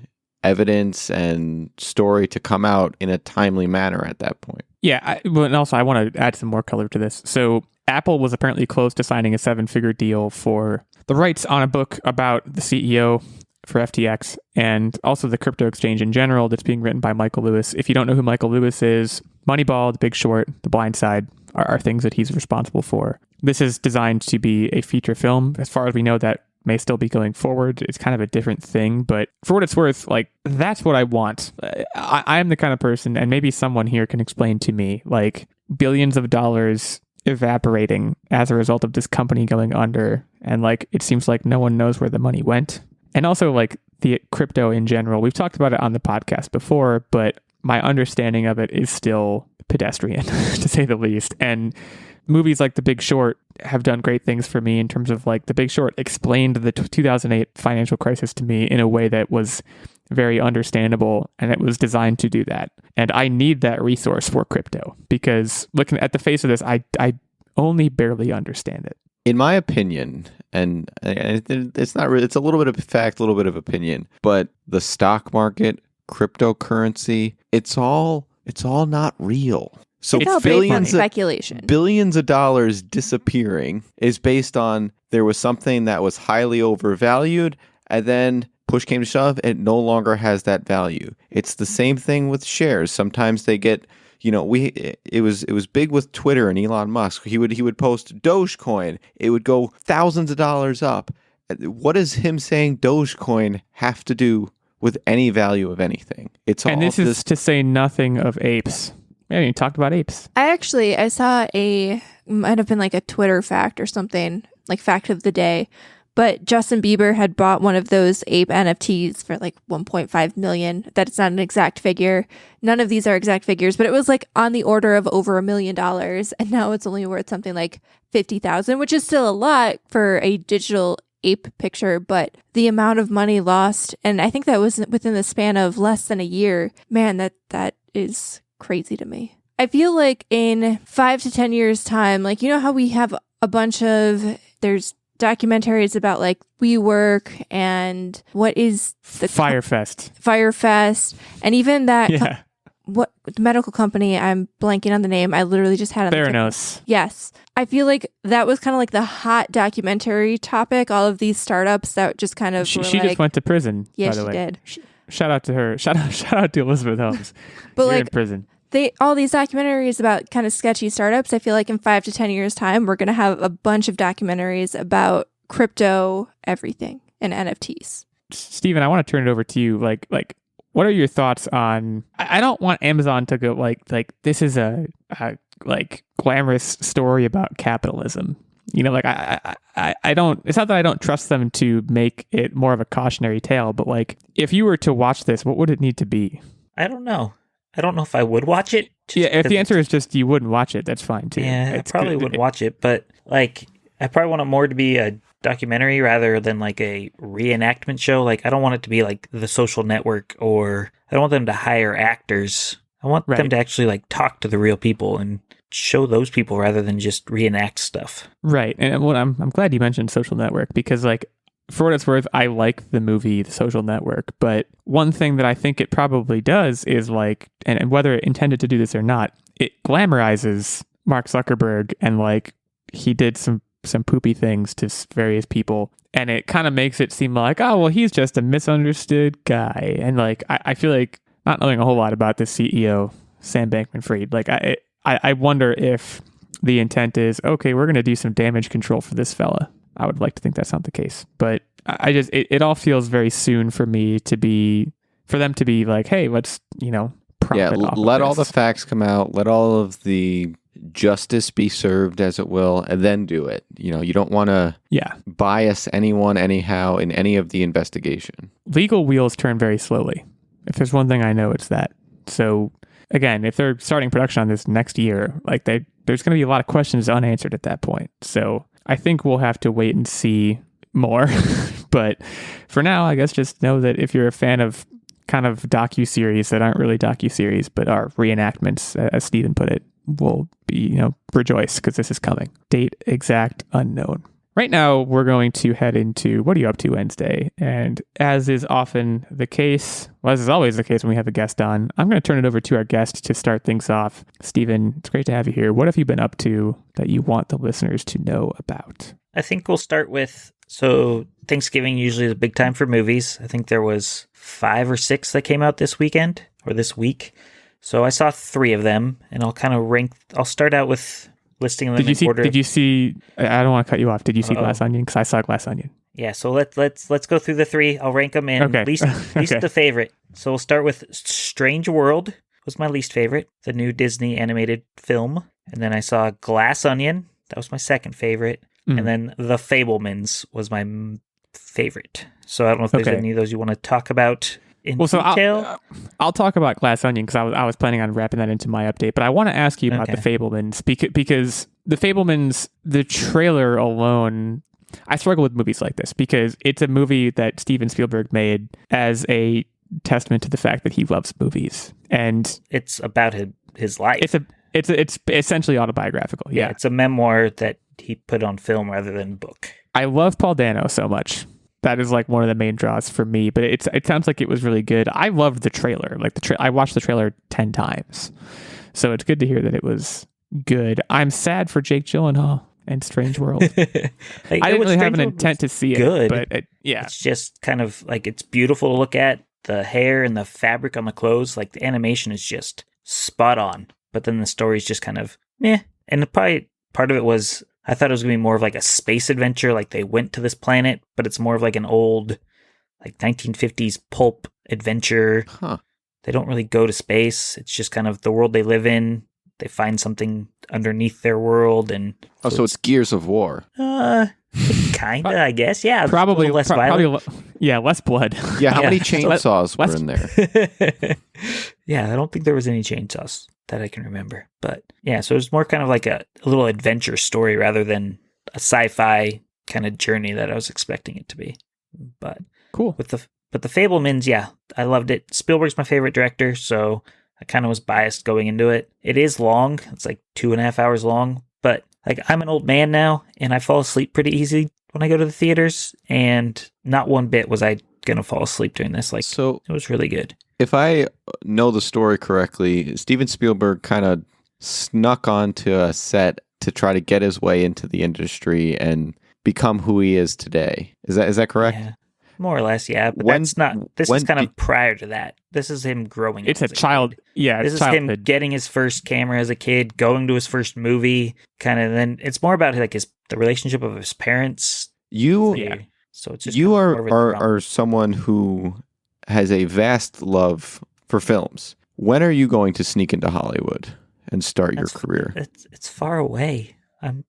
evidence and story to come out in a timely manner at that point. Yeah, and also I want to add some more color to this. So Apple was apparently close to signing a 7-figure deal for the rights on a book about the CEO for FTX and also the crypto exchange in general that's being written by Michael Lewis. If you don't know who Michael Lewis is, Moneyball, The Big Short, The Blind Side are things that he's responsible for. This is designed to be a feature film. As far as we know, that may still be going forward. It's kind of a different thing, but for what it's worth, that's what I want. I am the kind of person, and maybe someone here can explain to me, billions of dollars evaporating as a result of this company going under, and it seems like no one knows where the money went. And also the crypto in general. We've talked about it on the podcast before, but my understanding of it is still pedestrian, to say the least. And movies like The Big Short have done great things for me in terms of The Big Short explained the 2008 financial crisis to me in a way that was very understandable, and it was designed to do that. And I need that resource for crypto because looking at the face of this, I only barely understand it. In my opinion, and it's not really, it's a little bit of fact, a little bit of opinion, but the stock market, cryptocurrency, it's all not real. So it's billions of dollars disappearing is based on there was something that was highly overvalued, and then push came to shove, it no longer has that value. It's the same thing with shares. Sometimes they get, it was big with Twitter and Elon Musk. He would post Dogecoin. It would go thousands of dollars up. What does him saying Dogecoin have to do with any value of anything? And this is to say nothing of apes. We haven't even talked about apes. I saw might have been like a Twitter fact or something, like fact of the day, but Justin Bieber had bought one of those ape NFTs for like 1.5 million. That's not an exact figure. None of these are exact figures, but it was like on the order of over $1 million. And now it's only worth something like 50,000, which is still a lot for a digital ape picture, but the amount of money lost, and I think that was within the span of less than a year. Man, that is crazy to me. I feel like in 5 to 10 years time, like, how we have a bunch of, there's documentaries about like WeWork and what is the Firefest, and even that what the medical company, I'm blanking on the name, I literally just had on Theranos. Yes, I feel like that was kind of like the hot documentary topic. All of these startups that just kind of she just went to prison. Yeah, by the she way. did. Shout out to her. Shout out to Elizabeth Holmes. But You're like in prison. All these documentaries about kind of sketchy startups, I feel like in 5 to 10 years time, we're going to have a bunch of documentaries about crypto everything and NFTs. Steven, I want to turn it over to you. Like, what are your thoughts on, I don't want Amazon to go like this is a like glamorous story about capitalism. I don't, it's not that I don't trust them to make it more of a cautionary tale, but like, if you were to watch this, what would it need to be? I don't know. I don't know if I would watch it. Yeah, if the answer is just you wouldn't watch it, that's fine too. Yeah, I probably would watch it, but like, I probably want it more to be a documentary rather than like a reenactment show. Like, I don't want it to be like The Social Network, or I don't want them to hire actors. I want them to actually like talk to the real people and show those people rather than just reenact stuff. Right. And I'm glad you mentioned Social Network, because like, for what it's worth, I like the movie The Social Network, but one thing that I think it probably does is like, and whether it intended to do this or not, it glamorizes Mark Zuckerberg, and like, he did some poopy things to various people, and it kind of makes it seem like, oh, well, he's just a misunderstood guy. And like, I feel like, not knowing a whole lot about the CEO, Sam Bankman-Fried, like I wonder if the intent is, okay, we're going to do some damage control for this fella. I would like to think that's not the case, but it all feels very soon for me for them to be like, hey, let's, profit off let of all the facts come out, let all of the justice be served, as it will, and then do it. You don't want to bias anyone anyhow in any of the investigation. Legal wheels turn very slowly. If there's one thing I know, it's that. So again, if they're starting production on this next year, like there's going to be a lot of questions unanswered at that point. So I think we'll have to wait and see more. But for now, I guess just know that if you're a fan of kind of docuseries that aren't really docuseries, but are reenactments, as Steven put it, will be, rejoice, because this is coming. Date exact unknown. Right now, we're going to head into What Are You Up To Wednesday? And as is often the case, well, as is always the case when we have a guest on, I'm going to turn it over to our guest to start things off. Steven, it's great to have you here. What have you been up to that you want the listeners to know about? I think we'll start with, Thanksgiving usually is a big time for movies. I think there was 5 or 6 that came out this weekend, or this week. So I saw 3 of them, and I'll kind of rank. I'll start out with listing them in order. Did you see? I don't want to cut you off. Did you see Glass Onion? Because I saw Glass Onion. Yeah. So let's go through the 3. I'll rank them in least to favorite. So we'll start with Strange World. Was my least favorite, the new Disney animated film, and then I saw Glass Onion. That was my second favorite, and then The Fabelmans was my favorite. So I don't know if there's any of those you want to talk about in detail. I'll talk about Glass Onion, because I was planning on wrapping that into my update, but I want to ask you about The Fabelmans, because The Fabelmans, the trailer alone, I struggle with movies like this, because it's a movie that Steven Spielberg made as a testament to the fact that he loves movies, and it's about his life. It's essentially autobiographical. Yeah, it's a memoir that he put on film rather than book. I love Paul Dano so much. That is like one of the main draws for me, but it sounds like it was really good. I loved the trailer. Like I watched the trailer 10 times. So it's good to hear that it was good. I'm sad for Jake Gyllenhaal and Strange World. I didn't really have an intent to see it, but it's just kind of like, it's beautiful to look at. The hair and the fabric on the clothes, like the animation is just spot on. But then the story's just kind of meh. And probably part of it was, I thought it was going to be more of like a space adventure. Like they went to this planet, but it's more of like an old, like 1950s pulp adventure. Huh. They don't really go to space. It's just kind of the world they live in. They find something underneath their world. And so it's Gears of War. Kinda, I guess. Yeah. Probably less violent. Less blood. Yeah. How many chainsaws were in there? Yeah. I don't think there was any chainsaws that I can remember. But yeah, so it was more kind of like a little adventure story rather than a sci-fi kind of journey that I was expecting it to be. But cool. But the Fabelmans, yeah, I loved it. Spielberg's my favorite director, so I kind of was biased going into it. It is long. It's like 2.5 hours long, but like I'm an old man now and I fall asleep pretty easy when I go to the theaters, and not one bit was I going to fall asleep during this. Like, so it was really good. If I know the story correctly, Steven Spielberg kind of snuck onto a set to try to get his way into the industry and become who he is today. Is that correct? Yeah. More or less, yeah. But that's not. This is kind of prior to that. This is him growing. It's a child. Kid. Yeah, this is childhood. Him getting his first camera as a kid, going to his first movie, kind of. Then it's more about like the relationship of his parents. So it's just you are someone who has a vast love for films. When are you going to sneak into Hollywood and start your career? It's far away. I'm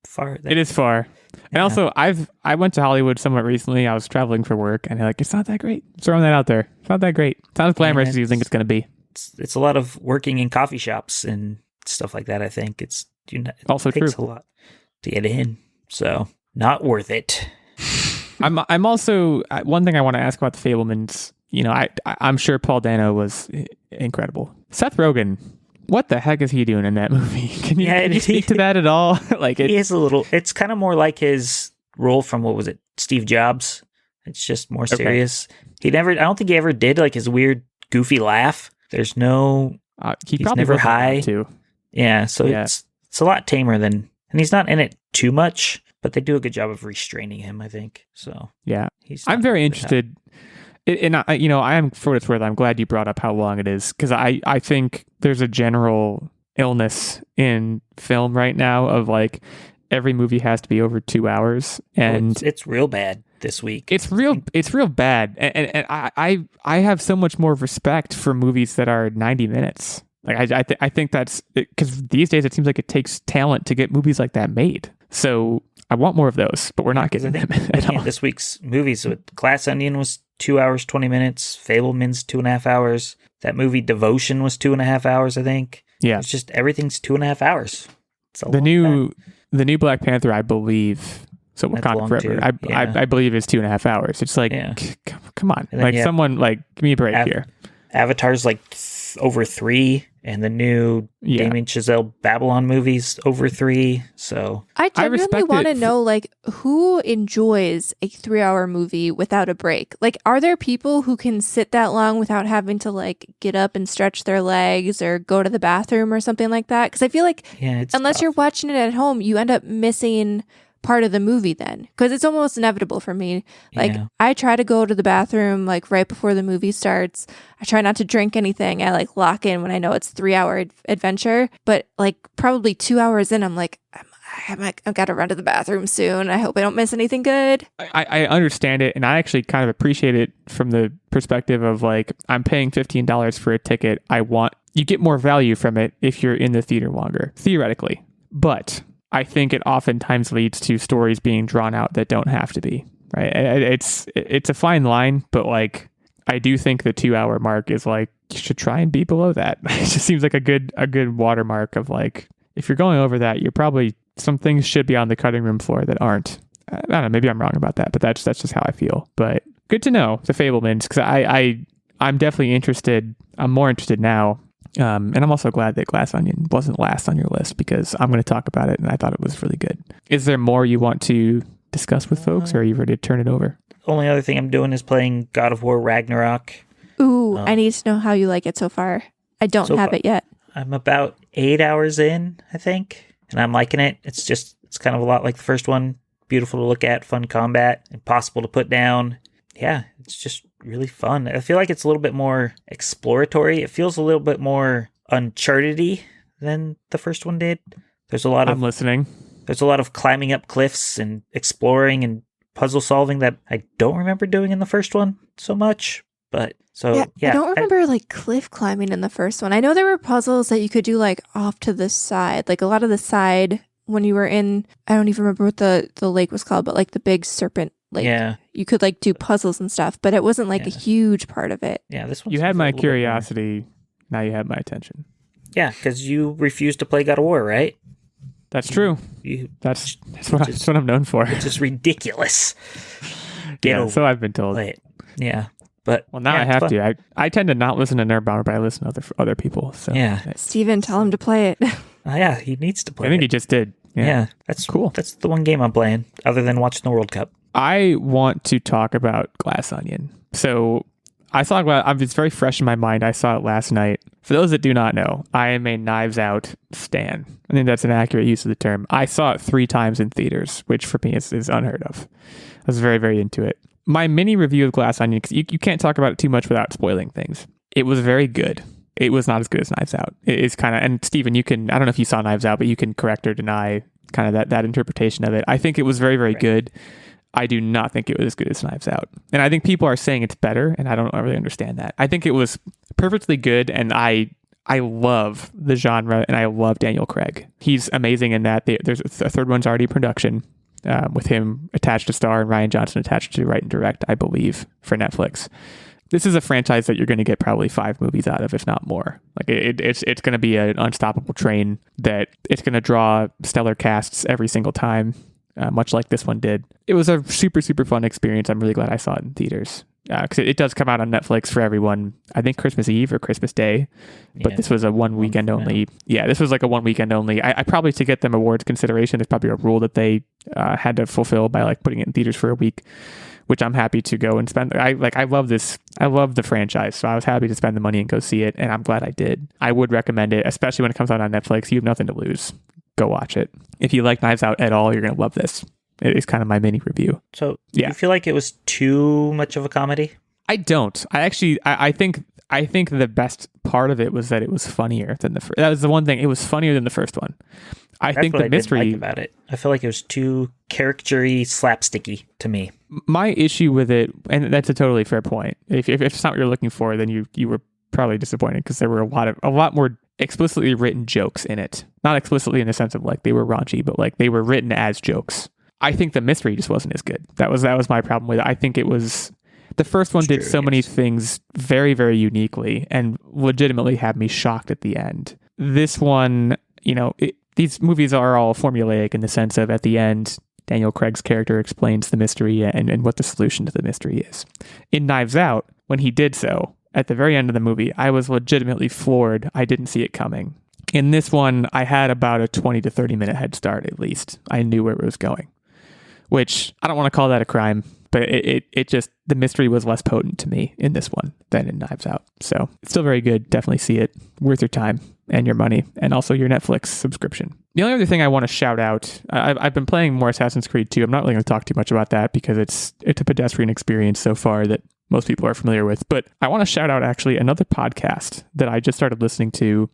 far. It is far. And also, I went to Hollywood somewhat recently. I was traveling for work, and it's not that great. Throwing that out there. It's not that great. It's not as glamorous as you think it's going to be. It's a lot of working in coffee shops and stuff like that. I think it also takes true. A lot to get in, so not worth it. I'm also one thing I want to ask about the Fabelmans. I'm sure Paul Dano was incredible. Seth Rogen. What the heck is he doing in that movie? Can you speak to that at all? He is a little. It's kind of more like his role from, what was it, Steve Jobs. It's just more serious. Okay. I don't think he ever did like his weird, goofy laugh. There's no. He's never high. Too. Yeah, so it's a lot tamer and he's not in it too much, but they do a good job of restraining him, I think. So yeah, I'm very interested. And I am, for what it's worth, I'm glad you brought up how long it is, because I think there's a general illness in film right now of like every movie has to be over 2 hours, and it's real bad this week. It's real bad, and I have so much more respect for movies that are 90 minutes. Like I think that's because these days it seems like it takes talent to get movies like that made. So I want more of those, but we're not getting them at all. This week's movies with Glass Onion was 2 hours, 20 minutes. Fabelman's 2.5 hours. That movie Devotion was 2.5 hours, I think. Yeah. It's just everything's 2.5 hours. The new Black Panther, I believe, so Wakanda Forever, I believe is 2.5 hours. It's like, come on. Like someone, like, give me a break here. Avatar's like over 3, and the new Damien Chazelle Babylon movies over 3. So I genuinely want to know, like, who enjoys a 3-hour movie without a break? Like, are there people who can sit that long without having to like get up and stretch their legs or go to the bathroom or something like that? Because I feel like unless you're watching it at home, you end up missing part of the movie then, because it's almost inevitable for me. Like I try to go to the bathroom like right before the movie starts. I try not to drink anything. I like lock in when I know it's 3-hour adventure, but like probably 2 hours in, I'm like, I've got to run to the bathroom soon. I hope I don't miss anything good. I understand it, and I actually kind of appreciate it from the perspective of like, I'm paying $15 for a ticket. You get more value from it if you're in the theater longer, theoretically. But I think it oftentimes leads to stories being drawn out that don't have to be, right? It's a fine line, but like, I do think the 2-hour mark is like, you should try and be below that. It just seems like a good watermark of like, if you're going over that, you're probably, some things should be on the cutting room floor that aren't. I don't know, maybe I'm wrong about that, but that's just how I feel. But good to know the Fabelmans, because I'm definitely interested. I'm more interested now And I'm also glad that Glass Onion wasn't last on your list because I'm going to talk about it and I thought it was really good. Is there more you want to discuss with folks, or are you ready to turn it over? Only other thing I'm doing is playing God of War Ragnarok. Ooh, I need to know how you like it so far. I don't have it yet. I'm about 8 hours in, I think, and I'm liking it. It's kind of a lot like the first one. Beautiful to look at, fun combat, impossible to put down. Yeah, it's just really fun. I feel like it's a little bit more exploratory. It feels a little bit more Uncharted-y than the first one did. I'm listening. There's a lot of climbing up cliffs and exploring and puzzle solving that I don't remember doing in the first one so much. But I don't remember like cliff climbing in the first one. I know there were puzzles that you could do like off to the side, like a lot of the side when you were in, I don't even remember what the lake was called, but like the big serpent lake. Yeah. You could like do puzzles and stuff, but it wasn't like a huge part of it. Yeah, this one. You had my curiosity. Now you have my attention. Yeah, because you refused to play God of War, right? That's true. That's what I'm known for. It's just ridiculous. So I've been told. Yeah. But now I have to. I tend to not listen to Nerdbomber, but I listen to other people. So Steven, tell him to play it. Yeah, he needs to play it. I think he just did. Yeah, that's cool. That's the one game I'm playing, other than watching the World Cup. I want to talk about Glass Onion. So I saw it. It's very fresh in my mind. I saw it last night. For those that do not know, I am a Knives Out stan. I think that's an accurate use of the term. I saw it 3 times in theaters, which for me is unheard of. I was very, very into it. My mini review of Glass Onion, because you can't talk about it too much without spoiling things. It was very good. It was not as good as Knives Out. It is kind of, and Steven, I don't know if you saw Knives Out, but you can correct or deny kind of that interpretation of it. I think it was very, very good. I do not think it was as good as Knives Out. And I think people are saying it's better, and I don't really understand that. I think it was perfectly good, and I love the genre, and I love Daniel Craig. He's amazing in that. There's a third one's already in production, with him attached to star and Rian Johnson attached to write and direct, I believe, for Netflix. This is a franchise that you're going to get probably 5 movies out of, if not more. Like it's going to be an unstoppable train that it's going to draw stellar casts every single time, much like this one did. It was a super, super fun experience. I'm really glad I saw it in theaters. Because it does come out on Netflix for everyone, I think Christmas Eve or Christmas Day, but this was a one weekend only. Yeah, this was like a 1 weekend only. I probably, to get them awards consideration, there's probably a rule that they had to fulfill by like putting it in theaters for a week, which I'm happy to go and spend. I love this. I love the franchise, so I was happy to spend the money and go see it, and I'm glad I did. I would recommend it, especially when it comes out on Netflix. You have nothing to lose. Go watch it. If you like Knives Out at all, you're going to love this. It is kind of my mini review. So, do you feel like it was too much of a comedy? I don't. I think the best part of it was that it was funnier than the first. That was the one thing. It was funnier than the first one. I think the mystery didn't like about it. I feel like it was too caricature-y, slapsticky to me. My issue with it, and that's a totally fair point. If it's not what you're looking for, then you were probably disappointed because there were a lot more explicitly written jokes in it. Not explicitly in the sense of like they were raunchy, but like they were written as jokes. I think the mystery just wasn't as good. That was my problem with it. I think it was, the first one did so many things very, very uniquely and legitimately had me shocked at the end. This one, these movies are all formulaic in the sense of at the end, Daniel Craig's character explains the mystery and what the solution to the mystery is. In Knives Out, when he did so, at the very end of the movie, I was legitimately floored. I didn't see it coming. In this one, I had about a 20 to 30 minute head start at least. I knew where it was going, which I don't want to call that a crime, but it just, the mystery was less potent to me in this one than in Knives Out. So it's still very good. Definitely see it. Worth your time and your money, and also your Netflix subscription. The only other thing I want to shout out, I've been playing more Assassin's Creed 2. I'm not really going to talk too much about that because it's a pedestrian experience so far that most people are familiar with. But I want to shout out actually another podcast that I just started listening to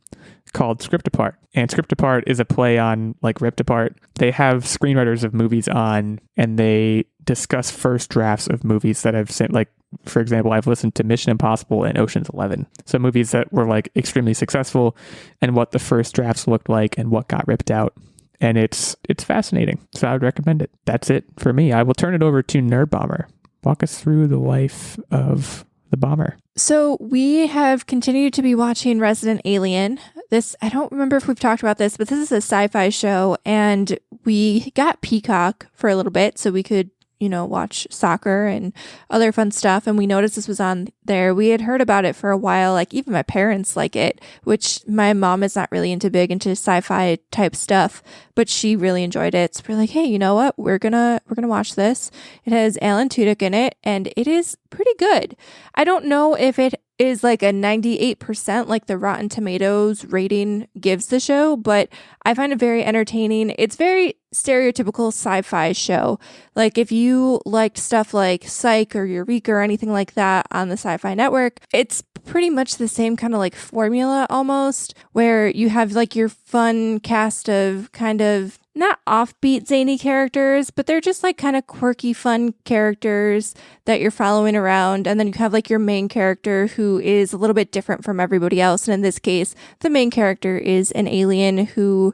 called Script Apart. And Script Apart is a play on like Ripped Apart. They have screenwriters of movies on, and they discuss first drafts of movies that I've sent. Like, for example, I've listened to Mission Impossible and Ocean's 11. So movies that were like extremely successful and what the first drafts looked like and what got ripped out. And it's fascinating. So I would recommend it. That's it for me. I will turn it over to Nerdbomber. Walk us through the life of the bomber. So we have continued to be watching Resident Alien. This, I don't remember if we've talked about this, but this is a sci-fi show, and we got Peacock for a little bit so we could, watch soccer and other fun stuff. And we noticed this was on there. We had heard about it for a while. Like even my parents like it, which my mom is not really big into sci-fi type stuff, but she really enjoyed it. So we're like, hey, you know what? We're gonna watch this. It has Alan Tudyk in it, and it is pretty good. I don't know if it is like a 98% like the Rotten Tomatoes rating gives the show, but I find it very entertaining. It's very stereotypical sci-fi show. Like if you liked stuff like Psych or Eureka or anything like that on the Sci-Fi Network, it's pretty much the same kind of like formula almost, where you have like your fun cast of kind of not offbeat zany characters, but they're just like kind of quirky, fun characters that you're following around. And then you have like your main character who is a little bit different from everybody else. And in this case, the main character is an alien who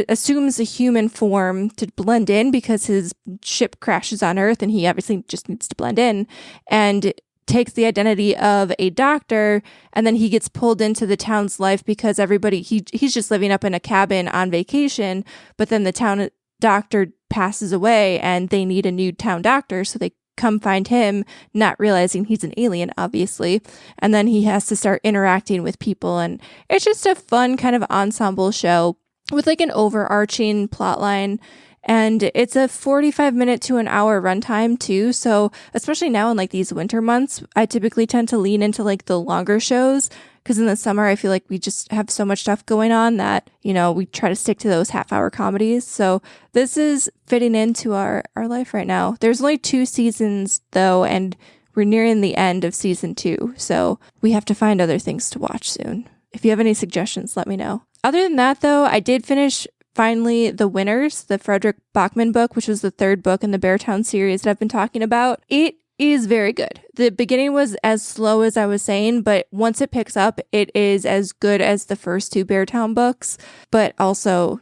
assumes a human form to blend in because his ship crashes on Earth and he obviously just needs to blend in, and takes the identity of a doctor, and then he gets pulled into the town's life because everybody he's just living up in a cabin on vacation, but then the town doctor passes away and they need a new town doctor, so they come find him, not realizing he's an alien obviously, and then he has to start interacting with people, and it's just a fun kind of ensemble show with like an overarching plot line. And it's a 45-minute to an hour runtime too. So especially now in like these winter months, I typically tend to lean into like the longer shows, because in the summer I feel like we just have so much stuff going on that, we try to stick to those half-hour comedies. So this is fitting into our life right now. There's only 2 seasons though, and we're nearing the end of season 2. So we have to find other things to watch soon. If you have any suggestions, let me know. Other than that though, I did finish finally The Winners, the Frederick Bachman book, which was the 3rd book in the Beartown series that I've been talking about. It is very good. The beginning was as slow as I was saying, but once it picks up, it is as good as the first 2 Beartown books. But also,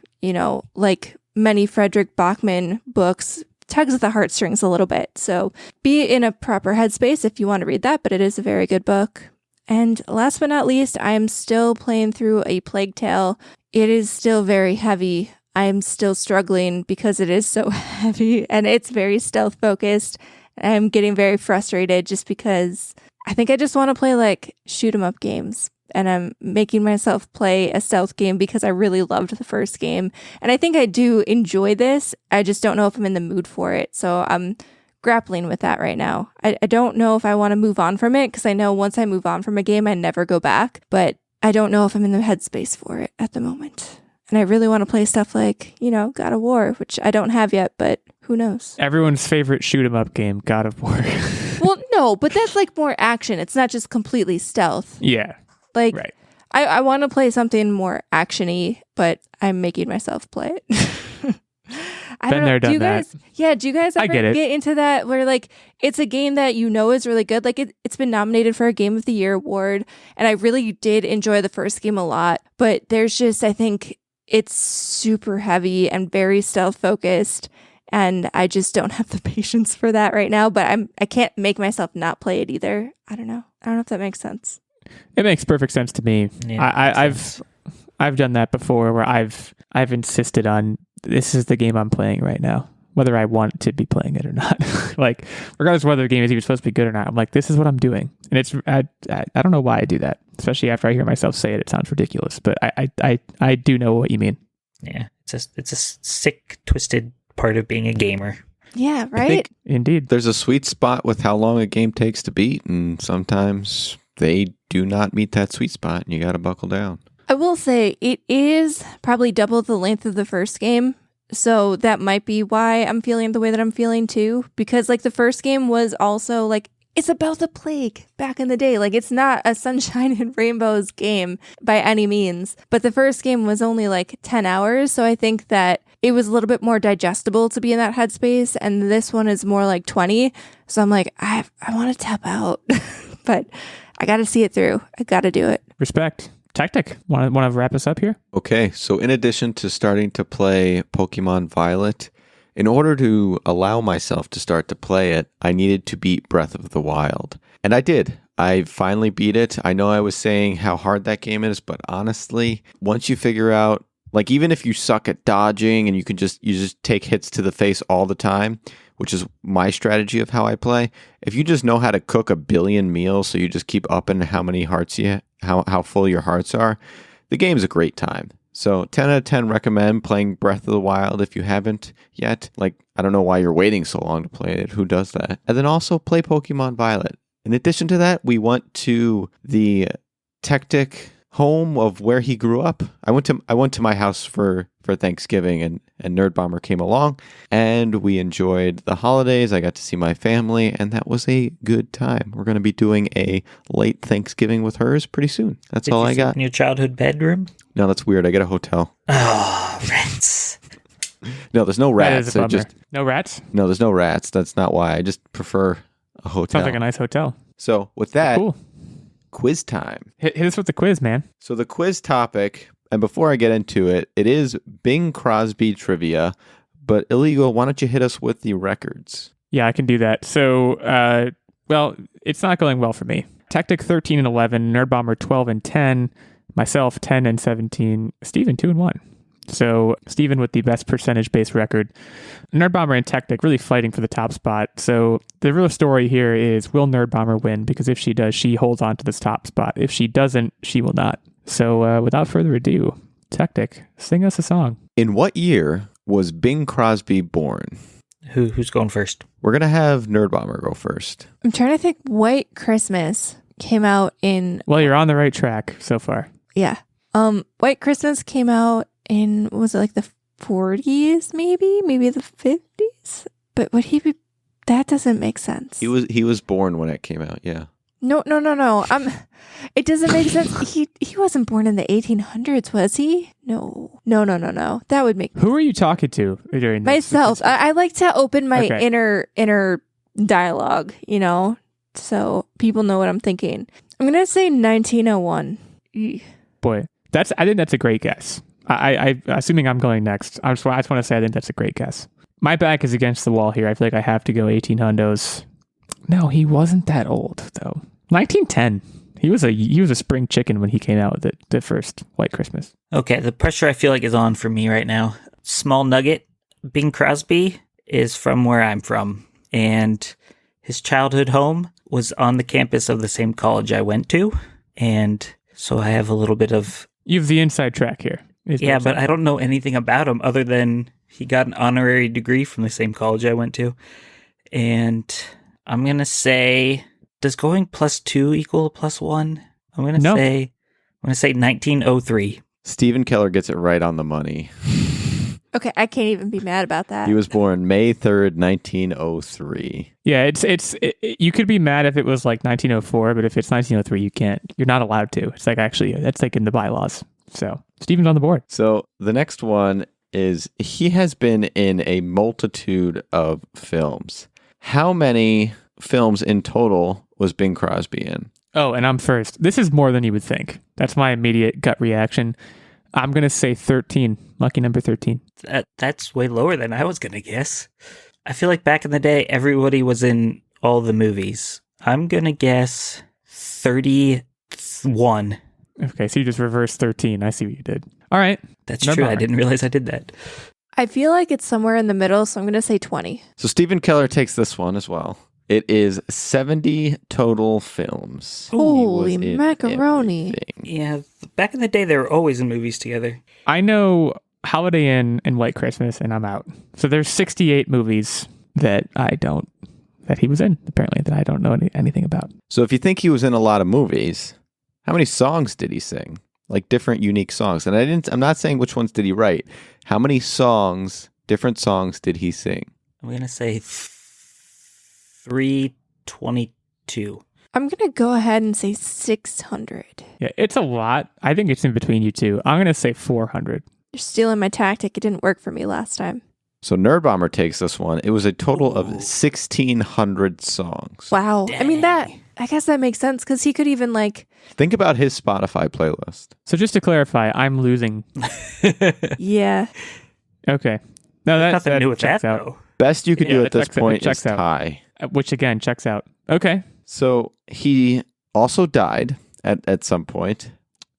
like many Frederick Bachman books, tugs at the heartstrings a little bit. So be in a proper headspace if you want to read that, but it is a very good book. And last but not least, I am still playing through A Plague Tale. It is still very heavy. I'm still struggling because it is so heavy and it's very stealth focused. I'm getting very frustrated just because I think I just want to play like shoot 'em up games, and I'm making myself play a stealth game because I really loved the first game. And I think I do enjoy this. I just don't know if I'm in the mood for it. So I'm grappling with that right now. I don't know if I want to move on from it, because I know once I move on from a game, I never go back. But I don't know if I'm in the headspace for it at the moment. And I really want to play stuff like, God of War, which I don't have yet, but who knows? Everyone's favorite shoot 'em up game, God of War. Well, no, but that's like more action. It's not just completely stealth. Yeah. Like, right. I want to play something more action-y, but I'm making myself play it. I don't know. There, done that. Yeah, do you guys ever get into that where like it's a game that is really good? Like it's been nominated for a Game of the Year award, and I really did enjoy the first game a lot, but there's just, I think it's super heavy and very stealth focused, and I just don't have the patience for that right now, but I can't make myself not play it either. I don't know if that makes sense. It makes perfect sense to me. Yeah, I've done that before, where I've insisted on, this is the game I'm playing right now, whether I want to be playing it or not. Like, regardless of whether the game is even supposed to be good or not, I'm like, this is what I'm doing. And I don't know why I do that, especially after I hear myself say it. It sounds ridiculous, but I do know what you mean. Yeah, it's a sick, twisted part of being a gamer. Yeah, right? Indeed. There's a sweet spot with how long a game takes to beat, and sometimes they do not meet that sweet spot, and you got to buckle down. I will say it is probably double the length of the first game. So that might be why I'm feeling the way that I'm feeling too. Because like the first game was also like, it's about the plague back in the day. Like it's not a sunshine and rainbows game by any means. But the first game was only like 10 hours. So I think that it was a little bit more digestible to be in that headspace. And this one is more like 20. So I'm like, I want to tap out. But I got to see it through. I got to do it. Respect. Techtic, want to wrap us up here? Okay, so in addition to starting to play Pokémon Violet, in order to allow myself to start to play it, I needed to beat Breath of the Wild. And I did. I finally beat it. I know I was saying how hard that game is, but honestly, once you figure out, like even if you suck at dodging and you just take hits to the face all the time, which is my strategy of how I play. If you just know how to cook a billion meals, so you just keep upping how many hearts how full your hearts are, the game's a great time. So 10 out of 10 recommend playing Breath of the Wild if you haven't yet. Like, I don't know why you're waiting so long to play it. Who does that? And then also play Pokemon Violet. In addition to that, we went to the Techtic home of where he grew up. I went to my house for Thanksgiving, and Nerdbomber came along, and we enjoyed the holidays. I got to see my family, and that was a good time. We're going to be doing a late Thanksgiving with hers pretty soon. That's all I got. In your childhood bedroom? No, that's weird. I get a hotel. Oh, rats. No, there's no rats. No rats? No, there's no rats. That's not why. I just prefer a hotel. Sounds like a nice hotel. So with that, cool. Quiz time. Hit us with the quiz, man. So the quiz topic, and before I get into it, it is Bing Crosby Trivia. But Illeagle, why don't you hit us with the records? Yeah, I can do that. So, well, it's not going well for me. Techtic 13 and 11, Nerdbomber 12 and 10, myself 10 and 17, Steven 2 and 1. So Steven with the best percentage-based record. Nerdbomber and Techtic really fighting for the top spot. So the real story here is, will Nerdbomber win? Because if she does, she holds on to this top spot. If she doesn't, she will not. So without further ado, Techtic, sing us a song. In what year was Bing Crosby born? Who's going first? We're going to have Nerdbomber go first. I'm trying to think. White Christmas came out in... Well, you're on the right track so far. Yeah. White Christmas came out in, was it like the 40s maybe the 50s? But would he be, that doesn't make sense. He was born when it came out, yeah. No. It doesn't make sense. He wasn't born in the 1800s, was he? No. That would make... Who are you talking to during this? Myself. I like to open my inner dialogue, so people know what I'm thinking. I'm going to say 1901. Boy, I think that's a great guess. I assuming I'm going next. I just want to say I think that's a great guess. My back is against the wall here. I feel like I have to go 1800s. No, he wasn't that old though. 1910. He was a spring chicken when he came out with the first White Christmas. Okay, the pressure I feel like is on for me right now. Small nugget. Bing Crosby is from where I'm from, and his childhood home was on the campus of the same college I went to, and so I have a little bit of... You have the inside track here. Yeah, but I don't know anything about him other than he got an honorary degree from the same college I went to. And I'm going to say, does going +2 equal +1? I'm going to say 1903. Stephen Keller gets it right on the money. Okay, I can't even be mad about that. He was born May 3rd, 1903. Yeah, you could be mad if it was like 1904, but if it's 1903, you can't. You're not allowed to. It's like that's like in the bylaws. So Steven's on the board. So the next one is, he has been in a multitude of films. How many films in total was Bing Crosby in? Oh, and I'm first. This is more than you would think. That's my immediate gut reaction. I'm going to say 13. Lucky number 13. That's way lower than I was going to guess. I feel like back in the day, everybody was in all the movies. I'm going to guess 31. Okay, so you just reversed 13. I see what you did. All right. That's true. I didn't realize I did that. I feel like it's somewhere in the middle, so I'm going to say 20. So Stephen Keller takes this one as well. It is 70 total films. Holy macaroni. Yeah, back in the day, they were always in movies together. I know Holiday Inn and White Christmas, and I'm out. So there's 68 movies that he was in, apparently, that I don't know anything about. So if you think he was in a lot of movies, how many songs did he sing? Like different unique songs. And I'm not saying which ones did he write. How many different songs did he sing? I'm going to say 322. I'm going to go ahead and say 600. Yeah, it's a lot. I think it's in between you two. I'm going to say 400. You're stealing my tactic. It didn't work for me last time. So Nerdbomber takes this one. It was a total of 1,600 songs. Wow. Dang. I mean, I guess that makes sense because he could even Think about his Spotify playlist. So just to clarify, I'm losing. Yeah. Okay. No, that's nothing new with checks that, out. though. Best you could do at this point is out. tie. Which again checks out. Okay. So he also died at some point.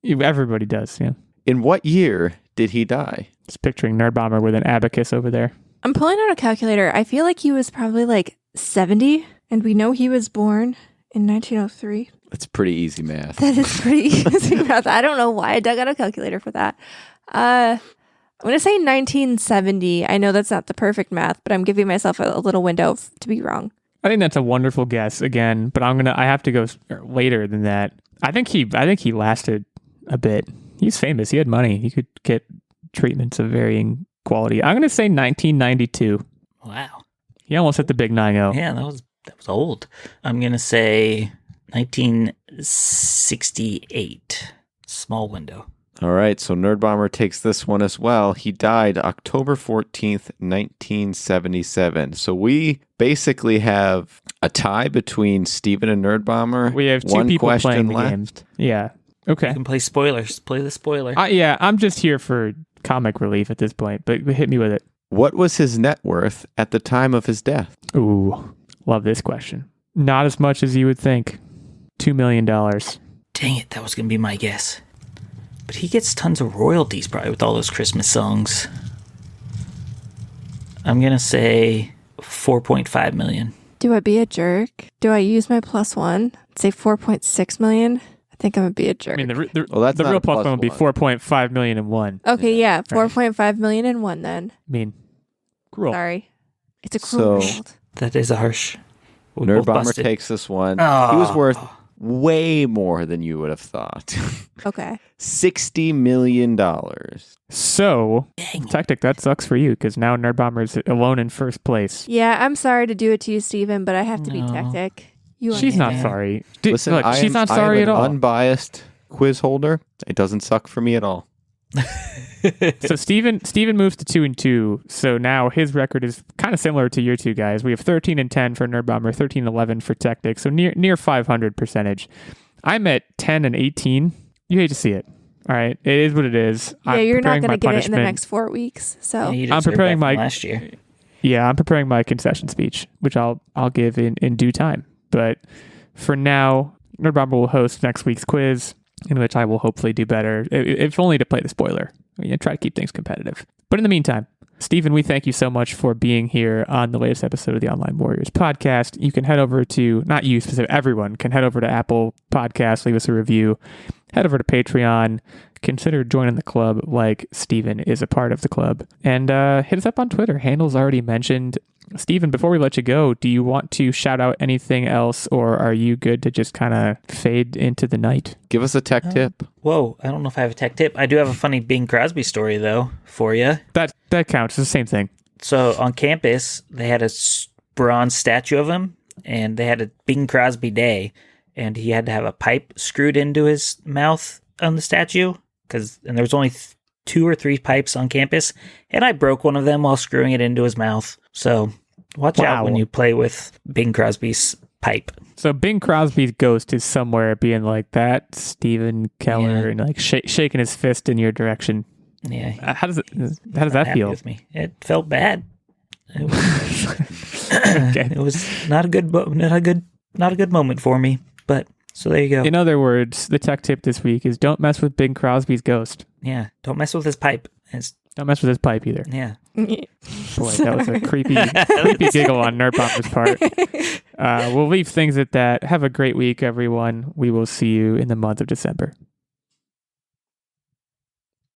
Everybody does, yeah. In what year did he die? Just picturing Nerdbomber with an abacus over there. I'm pulling out a calculator. I feel like he was probably like 70, and we know he was born in 1903. That's pretty easy math. That is pretty easy math. I don't know why I dug out a calculator for that. I'm going to say 1970. I know that's not the perfect math, but I'm giving myself a little window to be wrong. I think that's a wonderful guess again, but I have to go later than that. I think he lasted a bit. He's famous. He had money. He could get treatments of varying quality. I'm going to say 1992. Wow. He almost hit the big 9-0. Yeah, that was old. I'm going to say 1968. Small window. All right, so Nerdbomber takes this one as well. He died October 14th, 1977. So we basically have a tie between Steven and Nerdbomber. We have two people playing the game. Yeah. Okay. You can play spoilers. Play the spoiler. Yeah, I'm just here for comic relief at this point, but hit me with it. What was his net worth at the time of his death? Ooh, love this question. Not as much as you would think. $2 million. Dang it, that was going to be my guess. But he gets tons of royalties probably with all those Christmas songs. I'm going to say 4.5 million. Do I be a jerk? Do I use my +1? Say 4.6 million? I think I'm going to be a jerk. I mean, the real plus one would be 4.5 million and one. Okay, yeah, 4.5 million and one then. I mean, cruel. Sorry. It's a cruel world. That is a harsh. Nerdbomber takes this one. Oh. He was worth way more than you would have thought. Okay. $60 million. So, Techtic, that sucks for you because now Nerdbomber is alone in first place. Yeah, I'm sorry to do it to you, Steven, but I have to be Techtic. She's not sorry. Listen, look, she's not sorry at all. Unbiased quiz holder. It doesn't suck for me at all. So Steven moves to 2-2. So now his record is kind of similar to your two guys. We have 13-10 for Nerdbomber, 13-11 for Techtic. So near 500 percentage. I'm at 10-18. You hate to see it. All right, it is what it is. Yeah, you're not going to get it in the next 4 weeks. So I'm preparing my last year. Yeah, I'm preparing my concession speech, which I'll give in due time. But for now, Nerdbomber will host next week's quiz, in which I will hopefully do better, if only to play the spoiler. Try to keep things competitive. But in the meantime, Steven, we thank you so much for being here on the latest episode of the Online Warriors podcast. You can head over to, not you specifically, everyone can head over to Apple Podcasts, leave us a review, head over to Patreon, consider joining the club like Steven is a part of the club, and hit us up on Twitter. Handles already mentioned. Steven, before we let you go, do you want to shout out anything else, or are you good to just kind of fade into the night? Give us a tech tip. Whoa, I don't know if I have a tech tip. I do have a funny Bing Crosby story, though, for you. That counts. It's the same thing. So on campus, they had a bronze statue of him, and they had a Bing Crosby day, and he had to have a pipe screwed into his mouth on the statue, and there was only 2 or 3 pipes on campus, and I broke one of them while screwing it into his mouth. So watch out when you play with Bing Crosby's pipe. So Bing Crosby's ghost is somewhere being like that, Steven Keller, and like shaking his fist in your direction. Yeah. How does that feel? With me. It felt bad. It was not a good moment for me. But so there you go. In other words, the tech tip this week is don't mess with Bing Crosby's ghost. Yeah, don't mess with his pipe. Don't mess with his pipe either. Yeah. Boy, that was a creepy giggle on Nerdbomber's part. We'll leave things at that. Have a great week, everyone. We will see you in the month of December.